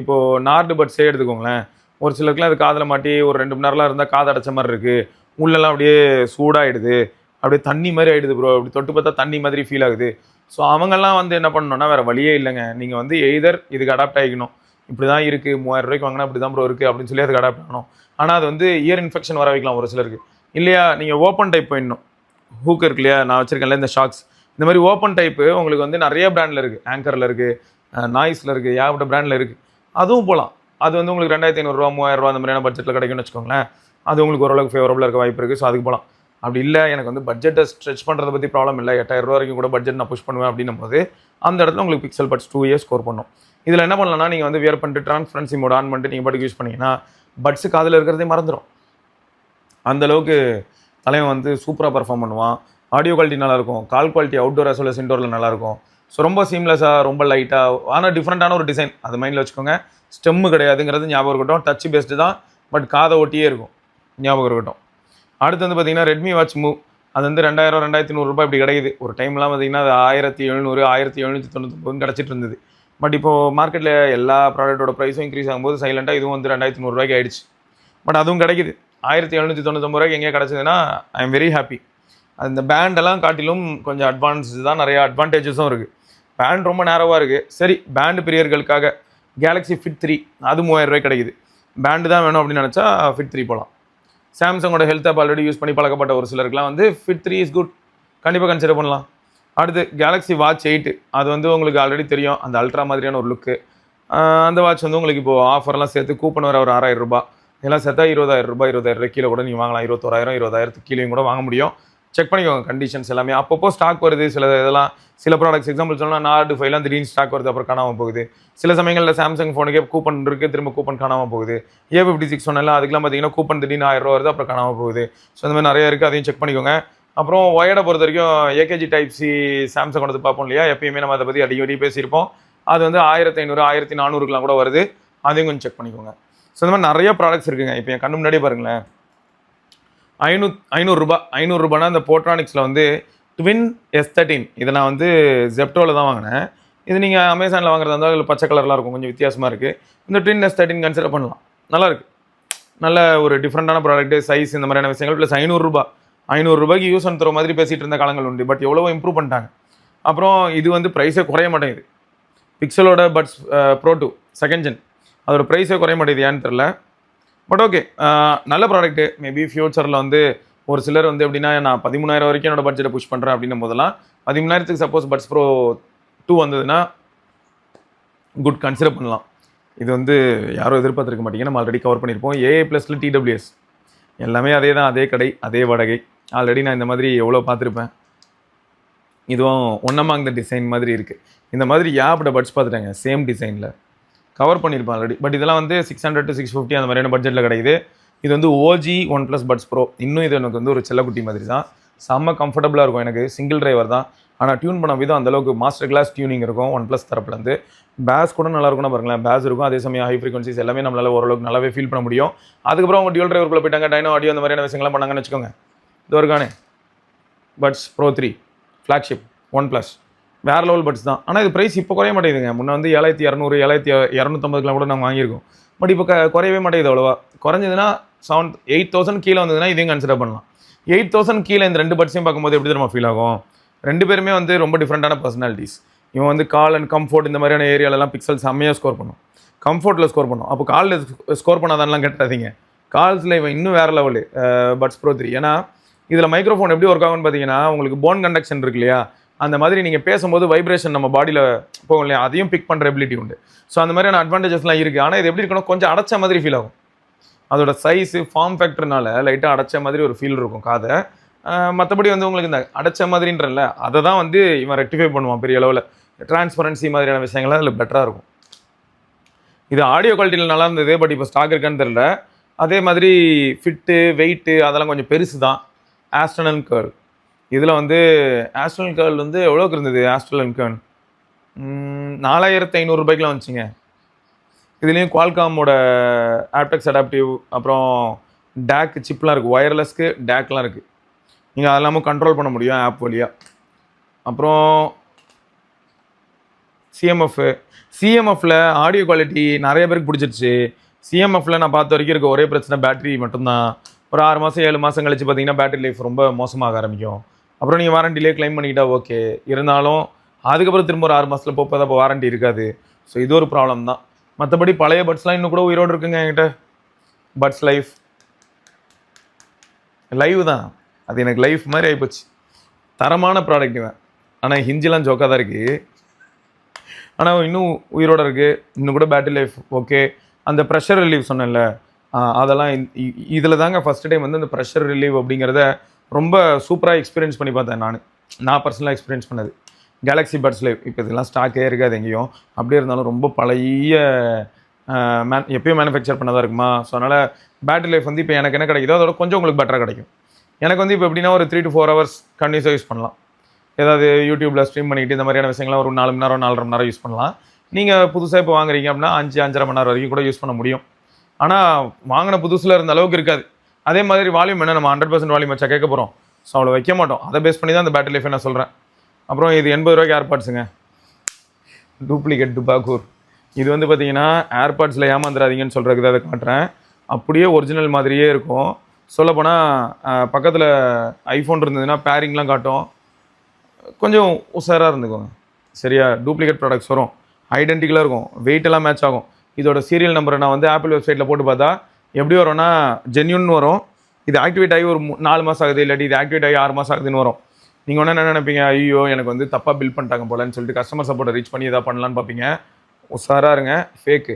இப்போது நார்டு பட்ஸே எடுத்துக்கோங்களேன், ஒரு சிலருக்குலாம் அது காதில் மாட்டி ஒரு 2 மணி நேரம்லாம் இருந்தால் காது அடைச்ச மாதிரி இருக்குது, உள்ளெல்லாம் அப்படியே சூடாகிடுது, அப்படியே தண்ணி மாதிரி ஆகிடுது ப்ரோ, அப்படி தொட்டு பார்த்தா தண்ணி மாதிரி ஃபீல் ஆகுது. ஸோ அவங்கெல்லாம் வந்து என்ன பண்ணணும்னா வேறு வழியே இல்லைங்க. நீங்கள் வந்து எய்தர் இதுக்கு அடாப்ட் ஆகிக்கணும். இப்படி தான் இருக்குது, 3000 ரூபாய்க்கு வாங்கினா இப்படி தான் ப்ரோ இருக்குது அப்படின்னு சொல்லி அதுக்கு அடாப்ட் ஆகணும். ஆனால் அது வந்து இயர் இன்ஃபெக்ஷன் வர வைக்கலாம் ஒரு சிலருக்கு. இல்லையா நீங்கள் ஓப்பன் டைப் போயிடணும். ஹூக் இருக்கு இல்லையா, நான் வச்சுருக்கேன்ல இந்த ஷாக்ஸ், இந்த மாதிரி ஓப்பன் டைப்பு உங்களுக்கு வந்து நிறைய பிராண்டில் இருக்குது. ஆங்கரில் இருக்குது, நாய்ஸில் இருக்குது, ஏகப்பட்ட பிராண்டில் இருக்குது. அதுவும் போகலாம். அது வந்து உங்களுக்கு 2500 ரூபா 3000 ரூபா அந்த மாதிரியான பட்ஜெட்டில் கிடைக்கும்னு வச்சுக்கோங்களேன். அது உங்களுக்கு ஓரளவுக்கு ஃபேவரபுளாக இருக்க வாய்ப்பு இருக்குது. ஸோ அதுக்கு போகலாம். அப்படி இல்லை எனக்கு வந்து பட்ஜெட்டை ஸ்ட்ரெச் பண்ணுறதை பற்றி ப்ராப்ளம் இல்லை, 8000 ரூபா வரைக்கும் கூட பட்ஜெட் நான் புஷ் பண்ணுவேன் அப்படின்னும் போது அந்த இடத்துல உங்களுக்கு பிக்சல் பட்ஸ் 2 இயர்ஸ் ஸ்கோர் பண்ணும். இதில் என்ன பண்ணலாம்னா நீங்கள் வந்து வியர் பண்ணிட்டு ட்ரான்ஸ்பரன்சி மோட் ஆன் பண்ணிட்டு நீங்கள் பாட்டுக்கு யூஸ் பண்ணிங்கன்னா பட்ஸு காதில் இருக்கிறதே மறந்துடும். அந்தளவுக்கு தலைவன் வந்து சூப்பராக பர்ஃபார்ம் பண்ணுவான். ஆடியோ குவாலிட்டி நல்லாயிருக்கும், call quality outdoor as well as இன்டோரில் நல்லாயிருக்கும். ஸோ ரொம்ப சீம்லெஸ்ஸாக, ரொம்ப லைட்டாக, ஆனால் டிஃப்ரெண்ட்டான ஒரு டிசைன், அது மைண்டில் வச்சுக்கோங்க. ஸ்டெம்மு கிடையாதுங்கிறது ஞாபகம் இருக்கட்டும். டச் பேஸ்டு தான், பட் காதை ஒட்டியே இருக்கும், ஞாபகம் இருக்கட்டும். அடுத்து வந்து பார்த்தீங்கன்னா ரெட்மி வாட்ச் மூவ். அது வந்து 2000 2100 ரூபாய் இப்படி கிடைக்குது. ஒரு டைம்லாம் பார்த்தீங்கன்னா அது 1700 1799 கிடச்சிட்டு இருந்தது. பட் இப்போது மார்க்கெட்டில் எல்லா ப்ராடக்ட்டோட ப்ரைஸும் இன்க்ரீஸ் ஆகும்போது சைலண்ட்டாக இதுவும் வந்து 2300 ரூபாய்க்கு ஆயிடுச்சு. பட் அதுவும் கிடைக்குது. 1799 ரூபாய்க்கு எங்கேயா கிடச்சதுன்னா ஐ எம் வெரி ஹாப்பி. அந்த பேண்டெல்லாம் காட்டிலும் கொஞ்சம் அட்வான்ஸ்டு தான், நிறையா அட்வான்டேஜஸும் இருக்குது. பேண்ட் ரொம்ப நேரவாக இருக்குது. சரி, பேண்டு பிரியர்களுக்காக கேலக்ஸி ஃபிட் 3 அது 3000 ரூபாய்க்கு கிடைக்குது. பேண்டு தான் வேணும் அப்படின்னு நினச்சா ஃபிட் 3 போகலாம். சாம்சங்கோட ஹெல்த் ஆப் ஆல்ரெடி யூஸ் பண்ணி பழக்கப்பட்ட ஒரு சிலருக்குலாம் வந்து ஃபிட் 3 இஸ் குட், கண்டிப்பாக கன்சிடர் பண்ணலாம். அடுத்து கேலக்ஸி வாட்ச் 8, அது வந்து உங்களுக்கு ஆல்ரெடி தெரியும், அந்த அல்ட்ரா மாதிரியான ஒரு லுக்கு. அந்த வாட்ச் வந்து உங்களுக்கு இப்போது ஆஃபர்லாம் சேர்த்து கூப்பன் வர ஒரு 6000 ரூபா, இதெல்லாம் சேர்த்தா 20000 ரூபாய் 20000 ரூபாய் கீழே கூட நீங்கள் வாங்கலாம். 21000 20000 கீழேயும் கூட வாங்க முடியும். செக் பண்ணிக்கோங்க கண்டிஷன்ஸ் எல்லாமே. அப்பப்போ ஸ்டாக் வருது சில இதெல்லாம், சில ப்ராடக்ட்ஸ் எக்ஸாம்பிள் சொன்னால் நார்டு 5 திடீர்னு ஸ்டாக் வருது, அப்புறம் காணாமல் போகுது. சில சமயங்களில் சாம்சங் ஃபோனுக்கே கூப்பன் இருக்குது, திரும்ப கூப்பன் காணாமல் போகுது. A56 சொன்னால அதுக்கெல்லாம் பார்த்தீங்கன்னா கூப்பன் திடீர்னு 1000 ரூபா வருது, அப்புறம் காணாமல் போகுது. ஸோ அந்த மாதிரி நிறைய இருக்குது, அதையும் செக் பண்ணிக்கோங்க. அப்புறம் ஒயர்டை பொறுத்த வரைக்கும் ஏகேஜி டைப் சி சாம்சங் வந்து பார்ப்போம் இல்லையா, எப்பயுமே நம்ம அதை பற்றி அடிக்கடி பேசியிருப்போம். அது வந்து 1500 1400க்குலாம் கூட வருது, அதையும் கொஞ்சம் செக் பண்ணிக்கோங்க. ஸோ இந்த மாதிரி நிறைய ப்ராடக்ட்ஸ் இருக்குங்க. இப்போ என் கண்ணு முன்னாடியே பாருங்களேன், 500 ரூபா 500 ரூபானா இந்த போட்ரானிக்ஸில் வந்து ட்வின் S13, இதை நான் வந்து ஜெப்டோவில் தான் வாங்கினேன். இது நீங்கள் அமேசானில் வாங்குறதா இருந்தால் அதில் பச்சை கலர்லாம் இருக்கும், கொஞ்சம் வித்தியாசமாக இருக்குது. இந்த ட்வின் S13 கன்சிடர் பண்ணலாம், நல்லாயிருக்கு. நல்ல ஒரு டிஃப்ரெண்ட்டான ப்ராடக்ட்டு, சைஸ், இந்த மாதிரியான விஷயங்கள். ப்ளஸ் 500 ரூபாய்க்கு யூஸ் அண்ட் த்ரோ மாதிரி பேசிகிட்டு இருந்த காலங்கள் உண்டு. பட் எவ்வளோ இம்ப்ரூவ் பண்ணிட்டாங்க. அப்புறம் இது வந்து ப்ரைஸே குறைய மாட்டேங்குது. பிக்சலோட பட்ஸ் ப்ரோ 2 செகண்ட் ஜென், அதோட ப்ரைஸே குறைய மாட்டேங்குது, ஏன்னு தெரில. பட் ஓகே, நல்ல ப்ராடக்ட்டு. மேபி ஃப்யூச்சரில் வந்து ஒரு சிலர் வந்து எப்படின்னா நான் 13000 வரைக்கும் என்னோட பட்ஜெட்டை புஷ் பண்ணுறேன் அப்படின்னும் போதெல்லாம் 13000க்கு சப்போஸ் பட்ஸ் ப்ரோ 2 வந்ததுன்னா குட், கன்சிடர் பண்ணலாம். இது வந்து யாரும் எதிர்பார்த்துருக்க மாட்டீங்க, நம்ம ஆல்ரெடி கவர் பண்ணியிருப்போம். ஏஐ ப்ளஸில் TWS எல்லாமே அதே தான், அதே கடை, அதே வடகை. ஆல்ரெடி நான் இந்த மாதிரி எவ்வளோ பார்த்துருப்பேன். இதுவும் ஒன் அமாங் த டிசைன் மாதிரி இருக்குது. இந்த மாதிரி ஏகப்பட்ட பட்ஸ் பார்த்துட்டாங்க சேம் டிசைனில். கவர் பண்ணியிருப்பேன் ஆல்ரெடி. பட் இதெல்லாம் வந்து 600 to 650 அந்த மாதிரியான பட்ஜெட்டில் கிடைக்குது. இது வந்து ஓஜி OnePlus பட்ஸ் ப்ரோ. இன்னும் இது எனக்கு வந்து ஒரு செல்லக்குட்டி மாதிரி தான். செம்ம கம்ஃபர்டபுளாக இருக்கும். எனக்கு சிங்கிள் டிரைவர் தான். ஆனால் டியூன் பண்ண விதம் அந்தளவுக்கு மாஸ்டர் கிளாஸ் டியூனிங் இருக்கும் OnePlus தரப்புலேருந்து. பேஸ் கூட நல்லா இருக்கும்னா பாருங்களேன். பேஸ் இருக்கும், அதே சமயம் ஹை ஃப்ரீக்வன்சிஸ் எல்லாமே நம்மளால் ஓரளவுக்கு நல்லாவே ஃபீல் பண்ண முடியும். அதுக்கப்புறம் அவங்க டியூல் டிரைவருக்குள்ளே போயிட்டாங்க, டைனோ ஆடியோ அந்த மாதிரியான விஷயங்கள்லாம் பண்ணாங்கன்னு வச்சுக்கோங்க. இது இருக்கானே பட்ஸ் ப்ரோ 3 ஃப்ளாக்ஷிப் OnePlus வேறு லெவல் பட்ஸ் தான். ஆனால் இது ப்ரைஸ் இப்போ குறைய மாட்டேங்குதுங்க. முன்னே வந்து 7200 7250 கூட நாங்கள் வாங்கியிருக்கோம். பட் இப்போ குறையவே மாட்டேங்குது அவ்வளோவா. குறைஞ்சதுன்னா 8000 கீழே வந்ததுன்னா இதையும் கன்சிடர் பண்ணலாம். 8000 கீழே இந்த 2 பட்ஸையும் பார்க்கும்போது எப்படி நம்ம ஃபீல் ஆகும்? 2 பேருமே வந்து ரொம்ப டிஃப்ரெண்ட்டான பர்சனாலிட்டிஸ். இவன் வந்து கால் அண்ட் கம்ஃபோர்ட் இந்த மாதிரியான ஏரியாலலாம் பிக்சல் செம்மையாக ஸ்கோர் பண்ணும், கம்ஃபோர்ட்டில் ஸ்கோர் பண்ணும். அப்போ காலில் ஸ்கோர் பண்ணாதான்லாம் கேட்டாதீங்க. கால்ஸில் இவன் இன்னும் வேறு லெவலு பட்ஸ் ப்ரோ 3. ஏன்னா இதில் மைக்ரோஃபோன் எப்படி ஒர்க் ஆகும்னு பார்த்தீங்கன்னா, உங்களுக்கு போன் கண்டக்ஷன் இருக்கு இல்லையா, அந்த மாதிரி நீங்கள் பேசும்போது வைப்ரேஷன் நம்ம பாடியில் போகும் இல்லையா, அதையும் பிக் பண்ணுற எபிலிட்டி உண்டு. ஸோ அந்த மாதிரியான அட்வான்டேஜஸ்லாம் இருக்குது. ஆனால் இது எப்படி இருக்கணும், கொஞ்சம் அடைச்ச மாதிரி ஃபீல் ஆகும். அதோட சைஸு ஃபார்ம் ஃபேக்டர்னால லைட்டாக அடைச்ச மாதிரி ஒரு ஃபீல் இருக்கும் காதை. மற்றபடி வந்து உங்களுக்கு இந்த அடைச்ச மாதிரின்றல அதை தான் வந்து இவன் ரெக்டிஃபை பண்ணுவான் பெரிய அளவில். டிரான்ஸ்பரன்சி மாதிரியான விஷயங்கள்லாம் அதில் பெட்டராக இருக்கும். இது ஆடியோ குவாலிட்டியில் நல்லா இருந்தது, பட் இப்போ ஸ்டாக் இருக்கான்னு தெரில. அதே மாதிரி ஃபிட்டு வெயிட்டு அதெல்லாம் கொஞ்சம் பெருசு தான். ஆஸ்ட்ரல் அண்ட் கேர்ள் இதில் வந்து ஆஸ்ட்ரல் அண்ட் கேர்ள் வந்து எவ்வளோக்கு இருந்தது? ஆஸ்ட்ரல் அண்ட் கேர்ள் 4500 ரூபாய்க்குலாம் வந்துச்சுங்க. இதுலேயும் குவால்காமோட ஆப்டெக்ஸ் அடாப்டிவ், அப்புறம் டேக் சிப்லாம் இருக்குது, ஒயர்லெஸ்க்கு டேக்லாம் இருக்குது. நீங்கள் அதெல்லாமும் கண்ட்ரோல் பண்ண முடியும் ஆப் வழியாக. அப்புறம் சிஎம்எஃப்பில் ஆடியோ குவாலிட்டி நிறைய பேருக்கு பிடிச்சிருச்சு. சிஎம்எஃப்பில் நான் பார்த்த வரைக்கும் இருக்க ஒரே பிரச்சனை பேட்டரி மட்டும்தான். ஒரு 6 மாதம் 7 மாதம் கழிச்சு பார்த்தீங்கன்னா பேட்டரி லைஃப் ரொம்ப மோசமாக ஆரம்பிக்கும். அப்புறம் நீங்கள் வாரண்டிலே கிளைம் பண்ணிக்கிட்டா ஓகே, இருந்தாலும் அதுக்கப்புறம் திரும்ப ஒரு 6 மாதத்தில் போப்போ அப்போ வாரண்டி இருக்காது. ஸோ இது ஒரு ப்ராப்ளம் தான். மற்றபடி பழைய பட்ஸ்லாம் இன்னும் கூட உயிரோடு இருக்குங்க என்கிட்ட. பட்ஸ் லைவ் தான், அது எனக்கு லைஃப் மாதிரி ஆகிப்போச்சு. தரமான ப்ராடக்ட் இவன். ஆனால் ஹிஞ்செலாம் ஜோக்காக தான் இருக்குது, ஆனால் இன்னும் உயிரோடு இருக்குது. இன்னும் கூட பேட்டரி லைஃப் ஓகே. அந்த ப்ரெஷர் ரிலீவ் சொன்னேன்ல, அதெல்லாம் இதில் தாங்க ஃபஸ்ட் டைம் வந்து அந்த ப்ரெஷர் ரிலீவ் அப்படிங்கிறத ரொம்ப சூப்பராக எக்ஸ்பீரியன்ஸ் பண்ணி பார்த்தேன். நான் பர்சனலாக எக்ஸ்பீரியன்ஸ் பண்ணது கேலக்ஸி பட்ஸ் லைவ். இப்போ இதெல்லாம் ஸ்டாக்கே இருக்காது எங்கேயும். அப்படியே இருந்தாலும் ரொம்ப பழைய எப்பயும் மேனுஃபேக்சர் பண்ணதாக இருக்குமா. ஸோ அதனால் பேட்டரி லைஃப் வந்து இப்போ எனக்கு என்ன கிடைக்குதோ அதோட கொஞ்சம் உங்களுக்கு பெட்டராக கிடைக்கும். எனக்கு வந்து இப்போ எப்படின்னா ஒரு 3 to 4 hours கண்டினியூஸாக யூஸ் பண்ணலாம். ஏதாவது யூடியூப்பில் ஸ்ட்ரீம் பண்ணிக்கிட்டு இந்த மாதிரியான விஷயங்கள்லாம் ஒரு 4 மணி நேரம் 4.5 மணி நேரம் யூஸ் பண்ணலாம். நீங்கள் புதுசாக இப்போ வாங்குறீங்க அப்படின்னா 5-5.5 மணி நேரம் வரைக்கும் கூட யூஸ் பண்ண முடியும். ஆனால் வாங்கின புதுசில் இருந்த அளவுக்கு இருக்காது. அதே மாதிரி வால்யூம் என்ன, நம்ம 100% வால்யூம் வச்சா கேட்க போகிறோம். ஸோ அவ்வளோ வைக்க மாட்டோம். அதை பேஸ் பண்ணி தான் அந்த பேட்டரி லைஃப் நான் சொல்கிறேன். அப்புறம் இது 80 ரூபாய்க்கு ஏர்பாட்ஸுங்க, டூப்ளிகேட் டுபாக்கூர். இது வந்து பார்த்தீங்கன்னா ஏர்பாட்ஸில் ஏமாந்துடாதீங்கன்னு சொல்கிறதுக்கு அதை காட்டுறேன். அப்படியே ஒரிஜினல் மாதிரியே இருக்கும். சொல்லப்போனால் பக்கத்தில் ஐஃபோன் இருந்ததுன்னா பேரிங்லாம் காட்டும். கொஞ்சம் உஷாராக இருந்துக்கோங்க சரியா. டூப்ளிகேட் ப்ராடக்ட்ஸ் வரும், ஐடென்டிக்கலாக இருக்கும், வெயிட்டெல்லாம் மேட்ச் ஆகும். இதோட சீரியல் நம்பரை நான் வந்து ஆப்பிள் வெப்சைட்டில் போட்டு பார்த்தா எப்படி வரும்னா ஜென்யூன் வரும். இது ஆக்டிவேட் ஆகி ஒரு 4 மாதம் ஆகுது, இல்லாட்டி இது ஆக்டிவேட் ஆகி 6 மாதம் ஆகுதுன்னு வரும். நீங்கள் ஒன்று என்ன நினைப்பீங்க, ஐயோ எனக்கு வந்து தப்பாக பில் பண்ணிட்டாங்க போலன்னு சொல்லிட்டு கஸ்டமர் சப்போர்ட்டை ரீச் பண்ணி எதாவது பண்ணலான்னு பார்ப்பீங்க. உஷாராக இருங்க. ஃபேக்கு.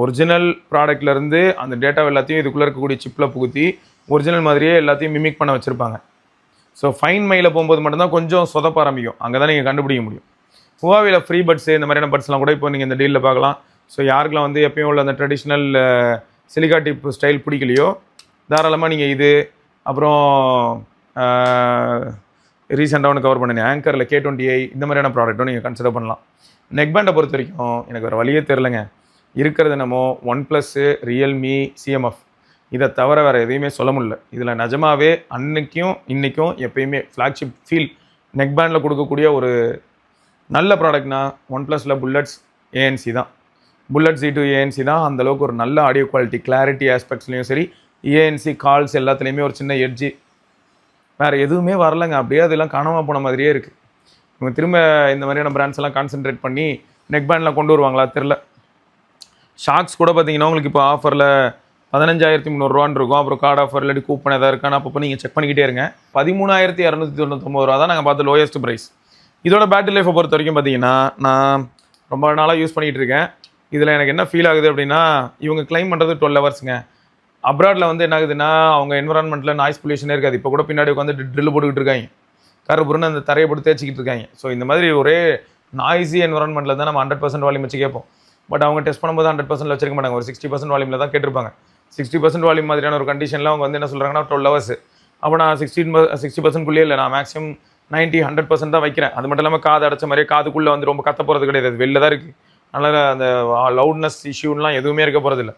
ஒரிஜினல் ப்ராடக்ட்லேருந்து அந்த டேட்டா எல்லாத்தையும் இதுக்குள்ளே இருக்கக்கூடிய சிப்பில் புகுத்தி ஒரிஜினல் மாதிரியே எல்லாத்தையும் மிமிக் பண்ண வச்சுருப்பாங்க. ஸோ ஃபைன் மையில் போகும்போது மட்டும்தான் கொஞ்சம் சொதப்ப ஆரம்பிக்கும். அங்கே தான் நீங்கள் கண்டுபிடிக்க முடியும். ஹுவாவேல ஃப்ரீ பட்ஸு இந்த மாதிரியான பட்ஸ்லாம் கூட இப்போ நீங்கள் இந்த டீலில் பார்க்கலாம். ஸோ யாருக்கெல்லாம் வந்து எப்பயும் உள்ள அந்த ட்ரெடிஷ்னல் சிலிக்கா டிப் ஸ்டைல் பிடிக்கலையோ தாராளமாக நீங்கள் இது, அப்புறம் ரீசெண்டாக ஒன்று கவர் பண்ணினேன் ஆங்கரில் K20i இந்த மாதிரியான ப்ராடக்ட்டும் நீங்கள் கன்சிடர் பண்ணலாம். நெக் பேண்டை பொறுத்த வரைக்கும் எனக்கு வேறு வழியே தெரிலங்க. இருக்கிறது நம்ம OnePlus, ரியல்மி, சிஎம்எஃப், இதை தவிர வேறு எதையுமே சொல்ல முடியல. இதில் நிஜமாகவே அன்னைக்கும் இன்றைக்கும் எப்பயுமே ஃப்ளாக்ஷிப் ஃபீல் நெக் பேண்டில் கொடுக்கக்கூடிய ஒரு நல்ல ப்ராடக்ட்னா OnePlusல புல்லட்ஸ் ANC தான். புல்லட் Z2 ANC தான். அந்தளவுக்கு ஒரு நல்ல ஆடியோ குவாலிட்டி, கிளாரிட்டி ஆஸ்பெக்ட்ஸ்லையும் சரி, ANC கால்ஸ் எல்லாத்துலேயுமே ஒரு சின்ன எட்ஜி, வேறு எதுவுமே வரலைங்க. அப்படியே அதெல்லாம் காணாமல் போன மாதிரியே இருக்குது. இவங்க திரும்ப இந்த மாதிரியான பிராண்ட்ஸ் எல்லாம் கான்சென்ட்ரேட் பண்ணி நெக் பேண்டில் கொண்டு வருவாங்களா தெரில. ஷாக்ஸ் கூட பார்த்தீங்கன்னா உங்களுக்கு இப்போ ஆஃபரில் 15,300 இருக்கும். அப்புறம் கார்டு ஆஃபர் இல்லாட்டி கூப்பன் எதாவது இருக்கான்னு அப்பப்போ நீங்கள் செக் பண்ணிக்கிட்டே இருங்க. 13,299 தான் நாங்கள் பார்த்து லோயஸ்ட் ப்ரைஸ். இதோட பேட்டரி லைஃப்பை பொறுத்த வரைக்கும் பார்த்தீங்கன்னா நான் ரொம்ப நாளாக யூஸ் பண்ணிகிட்டு இருக்கேன். இதில் எனக்கு என்ன ஃபீல் ஆகுது அப்படின்னா, இவங்க கிளைம் பண்ணுறது 12 ஹவர்ஸுங்க. அப்ராடில் வந்து என்ன ஆகுதுன்னா அவங்க என்வரான்மெண்ட்டில் நாய்ஸ் பொல்யூஷனே இருக்காது. இப்போ கூட பின்னாடி உட்காந்து ட்ரில் போட்டுக்கிட்டு இருக்காங்க, கருப்புன்னு அந்த தரையை போட்டு தேய்ச்சிக்கிட்டு இருக்காங்க. ஸோ இந்த மாதிரி ஒரே நாய்ஸி என்வரான்மெண்ட்டில் தான் நம்ம 100% வால்யூம் வச்சு கேட்போம். பட் அவங்க டெஸ்ட் பண்ணும்போது 100% வச்சிருக்க மாட்டாங்க, ஒரு 60% வால்யூமில் தான் கேட்டிருப்பாங்க. 60% வால்யூம் மாதிரியான ஒரு கண்டிஷனில் அவங்க வந்து என்ன சொல்கிறாங்கன்னா 12 hours. அப்போ நான் 60%குள்ளேயே இல்லை, நான் மேக்ஸிமம் 90-100% தான் வைக்கிறேன். அது மட்டும் இல்லாமல் காது அடைச்ச மாதிரியே காதுக்குள்ளே வந்து ரொம்ப கத்த போகிறது கிடையாது, அது வெளில தான் இருக்குது. அதனால் அந்த லவுட்னஸ் இஷ்யூலாம் எதுவுமே இருக்க போகிறதில்ல.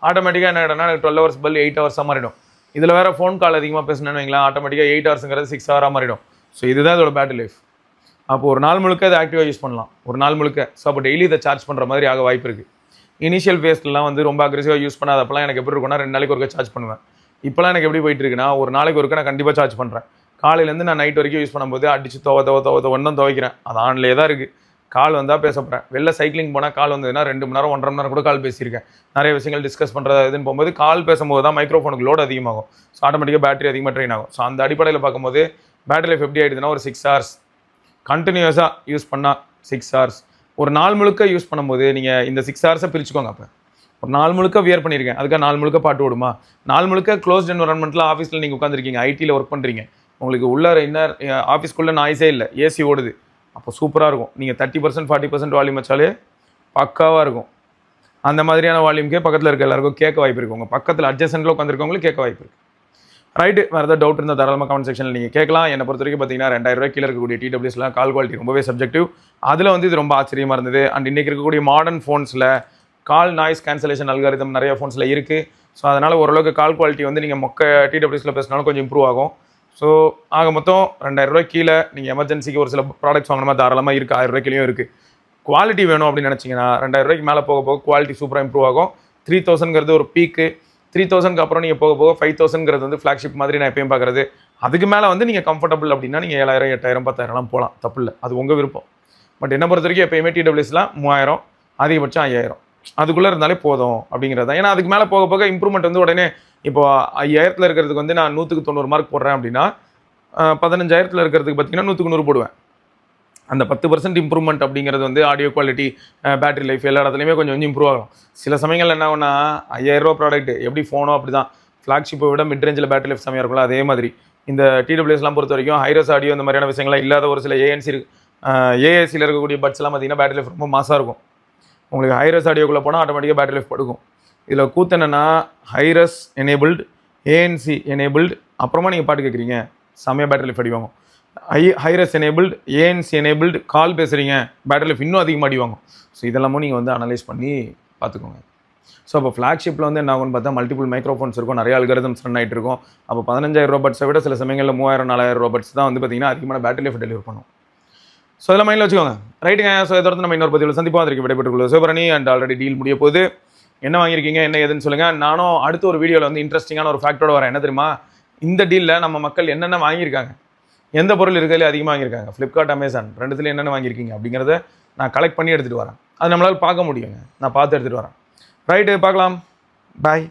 ஆட்டோமேட்டிக்காக என்ன ஆகிடும்னா 12 hours பல் 8 hours மாறிடும். இதில் வேறு ஃபோன் கால் அதிகமாக பேசினேன்னு வைங்களேன், ஆட்டோமேட்டிக்காக 8 hours 6 hours மாறிடும். ஸோ இதுதான் இதோட பேட்டரி லைஃப். அப்போ ஒரு நாள் முழுக்க இதை ஆக்டிவாக யூஸ் பண்ணலாம், ஒரு நாள் முழுக்க. ஸோ அப்போ டெய்லி இதை சார்ஜ் பண்ணுற மாதிரி ஆக வாய்ப்பு இருக்குது. இனிஷியல் ஃபேஸ்லாம் வந்து ரொம்ப அக்ரெசிவாக யூஸ் பண்ணாதப்பெல்லாம் எனக்கு எப்படி இருக்கும்னா 2 நாளைக்கு ஒருக்க சார்ஜ் பண்ணுவேன். இப்போலாம் எனக்கு எப்படி போயிட்டு இருக்குன்னா, ஒரு நாளைக்கு ஒருக்க நான் கண்டிப்பாக சார்ஜ் பண்ணுறேன். காலையிலேருந்து நான் நைட் வரைக்கும் யூஸ் பண்ணும்போது அடிச்சு ஒன்றும் துவைக்கிறேன், அது ஆன்லேயே தான் இருக்குது. கால் வந்தால் பேச போகிறேன், வெளில சைக்கிளிங் போனால் கால் வந்ததுன்னா 2 மணி நேரம் 1.5 மணி நேரம் கூட கால் பேசியிருக்கேன். நிறைய விஷயங்கள் டிஸ்கஸ் பண்ணுறது இதுன்னு போகும்போது கால் பேசும்போது தான் மைக்ரோஃபோனுக்கு லோட் அதிகமாகும். ஸோ ஆட்டோமேட்டிக்காக பேட்டரி அதிகமாக ட்ரெயின் ஆகும். ஸோ அந்த அடிப்படையில் பார்க்கும்போது பேட்டரி லைஃப் எப்படி ஆகிடுதுன்னா, ஒரு 6 hours கண்டினியூஸாக யூஸ் பண்ணால் 6 hours. ஒரு நாள் முழுக்க யூஸ் பண்ணும்போது நீங்கள் இந்த 6 hours பிரிச்சுக்கோங்க. அப்போ ஒரு நாள் முழுக்க வியர் பண்ணியிருக்கேன், அதுக்காக நாள் முழுக்க பாட்டு ஓடுமா? நாள் முழுக்க க்ளோஸ்ட் என்வரன்மெண்ட்டில் ஆஃபீஸில் நீங்கள் உட்காந்துருக்கீங்க, ஐடியில் ஒர்க் பண்ணுறீங்க, உங்களுக்கு உள்ளார இன்னர் ஆஃபீஸ்க்குள்ளே நாய்ஸே இல்லை, ஏசி ஓடுது, அப்போ சூப்பராக இருக்கும். நீங்கள் 30% 40% வால்யூம் வச்சாலே பக்காவாக இருக்கும். அந்த மாதிரியான வால்யூம்க்கே பக்கத்தில் இருக்க எல்லாருக்கும் கேட்க வாய்ப்பு இருக்குது, உங்கள் பக்கத்தில் அட்ஜஸ்டன்ட்டில் உட்காந்துருக்கவங்களுக்கு கேட்க வாய்ப்பு இருக்குது. ரைட்டு, வேறு ஏதாவது டவுட் இருந்தால் தாராளமாக கமெண்ட் செக்ஷனில் நீங்கள் கேட்கலாம். என்னை பொறுத்த வரைக்கும் பார்த்தீங்கன்னா 2000 ரூபாய் கீழே இருக்கக்கூடிய TWSலாம் கால் குவாலிட்டி ரொம்பவே சப்ஜெக்டிவ். அதில் வந்து இது ரொம்ப ஆச்சரியமாக இருந்தது. அண்ட் இன்றைக்கி இருக்கக்கூடிய மாடர்ன் ஃபோன்ஸில் கால் நாய்ஸ் கேன்சலேஷன் அல்காரிதம் நிறைய ஃபோன்ஸில் இருக்குது. ஸோ அதனால் ஓரளவுக்கு கால் குவாலிட்டி வந்து நீங்கள் மொக்க TWSல பேசினாலும் கொஞ்சம் இம்ப்ரூவ் ஆகும். ஸோ ஆக மொத்தம் 2000 ரூபாய் கீழே நீங்கள் எமர்ஜென்சிக்கு ஒரு சில ப்ராடக்ட்ஸ் வாங்கணுமா தாராளமாக இருக்குது, 1000 ரூபாய் கீழேயும் இருக்குது. குவாலிட்டி வேணும் அப்படின்னு நினச்சிங்கன்னா 2000 ரூபாய்க்கு மேலே போக போக குவாலிட்டி சூப்பராக இம்ப்ரூவ் ஆகும். 3000ங்கிறது ஒரு பீக்கு, 3000க்கு அப்புறம் நீங்கள் போக போக 5000ங்கிறது வந்து ஃப்ளாக்ஷிப் மாதிரி நான் எப்பயும் பார்க்குறது. அதுக்கு மேலே வந்து நீங்கள் கம்ஃபர்டபுள் அப்படின்னா நீங்கள் 7000, 8000, 10,000லாம் போகலாம், தப்பு இல்லை, அது உங்கள் விருப்பம். பட் என்ன பொறுத்த வரைக்கும் எப்பயுமே TWSலாம் 3000, அதிகபட்சம் 5000 அதுக்குள்ளே இருந்தாலே போதும் அப்படிங்கிறது தான். ஏன்னா அதுக்கு மேலே போக போக இம்ப்ரூவ்மெண்ட் வந்து உடனே இப்போ 5000ல் இருக்கிறதுக்கு வந்து நான் 100க்கு 90 மார்க் போடுறேன் அப்படின்னா 15000ல் இருக்கிறதுக்கு பார்த்தீங்கன்னா 100க்கு 100 போடுவேன். அந்த 10% இம்ப்ரூவ்மெண்ட் அப்படிங்கிறது வந்து ஆடியோ குவாலிட்டி, பேட்டரி லைஃப் எல்லா இடத்துலையுமே கொஞ்சம் இம்ப்ரூவ் ஆகும். சில சமயங்கள் என்ன ஆகும்னா 5000 ரூபா ப்ராடக்ட் எப்படி ஃபோனோ அப்படி தான், ஃப்ளாக்ஷிப்பை விட மிட் ரேஞ்சில் பேட்டரி லைஃப் செம்மையாக இருக்கும்ல, அதே மாதிரி இந்த TWSலாம் பொறுத்த வரைக்கும் ஹைரஸ் ஆடியோ இந்த மாதிரியான விஷயங்கள்லாம் இல்லாத ஒரு சில ஏஎஸ்சியில் இருக்கக்கூடிய பட்ஸ்லாம் பார்த்தீங்கன்னா பேட்டரி லைஃப் ரொம்ப மாசாக இருக்கும். உங்களுக்கு ஹைரஸ் ஆடியோக்குள்ளே போனால் ஆட்டோமேட்டிக்காக பேட்டரி லைஃப் படுக்கும். இதில் கூத்து என்னென்னா ஹைரஸ் எனேபிள்டு, ஏஎன்சி எனேபிள்டு, அப்புறமா நீங்கள் பாட்டு கேட்குறீங்க, செம்மையாக பேட்டரி லைஃப் அடி வாங்கும். ஹைரஸ் எனேபிள்டு, ஏஎன்சி எனேபிள்டு, கால் பேசுகிறீங்க, பேட்டரி லைஃப் இன்னும் அதிகமாக அடி வாங்கும். ஸோ இதெல்லாமும் நீங்கள் வந்து அனலைஸ் பண்ணி பார்த்துக்கோங்க. ஸோ அப்போ ஃப்ளாக்ஷிப்பில் வந்து என்ன ஆகும்னு பார்த்தா மல்டிபிள் மைக்ரோஃபோன்ஸ் இருக்கும், நிறைய அல்காரிதம்ஸ் ரன் ஆகிட்டு இருக்கும். அப்போ 15000 ரூபா பட்ஸை விட சில சமயங்களில் 3000, 4000 ரூபா பட்ஸ் தான் வந்து பார்த்தீங்கன்னா அதிகமான பேட்டரி லைஃப் டெலிவர் பண்ணும். ஸோ இதெல்லாம் மைண்டில் வச்சுக்கோங்க. ரைட்டுங்க. ஸோ இதை தொடர்ந்து நம்ம இன்னொரு பதிவில் சந்திப்போம். அதற்கு விடைபெற்றுக்கொள்ள சிவபரணி. அண்ட் ஆல்ரெடி டீல் முடிய போது என்ன வாங்கியிருக்கீங்க, என்ன ஏதுன்னு சொல்லுங்கள். நானும் அடுத்த ஒரு வீடியோவில் வந்து இன்ட்ரெஸ்டிங்கான ஒரு ஃபேக்டோட வரேன். என்ன தெரியுமா, இந்த டீலில் நம்ம மக்கள் என்னென்ன வாங்கியிருக்காங்க, எந்த பொருள் இருக்கிறதுல அதிகமாக வாங்கியிருக்காங்க, ஃப்ளிப்கார்ட், அமேசான் ரெண்டுத்துல என்னென்ன வாங்கியிருக்கீங்க அப்படிங்கிறத நான் கலெக்ட் பண்ணி எடுத்துகிட்டு வரேன். அது நம்மளால் பார்க்க முடியுங்க, நான் பார்த்து எடுத்துகிட்டு வரேன். ரைட்டு, பார்க்கலாம். பாய்.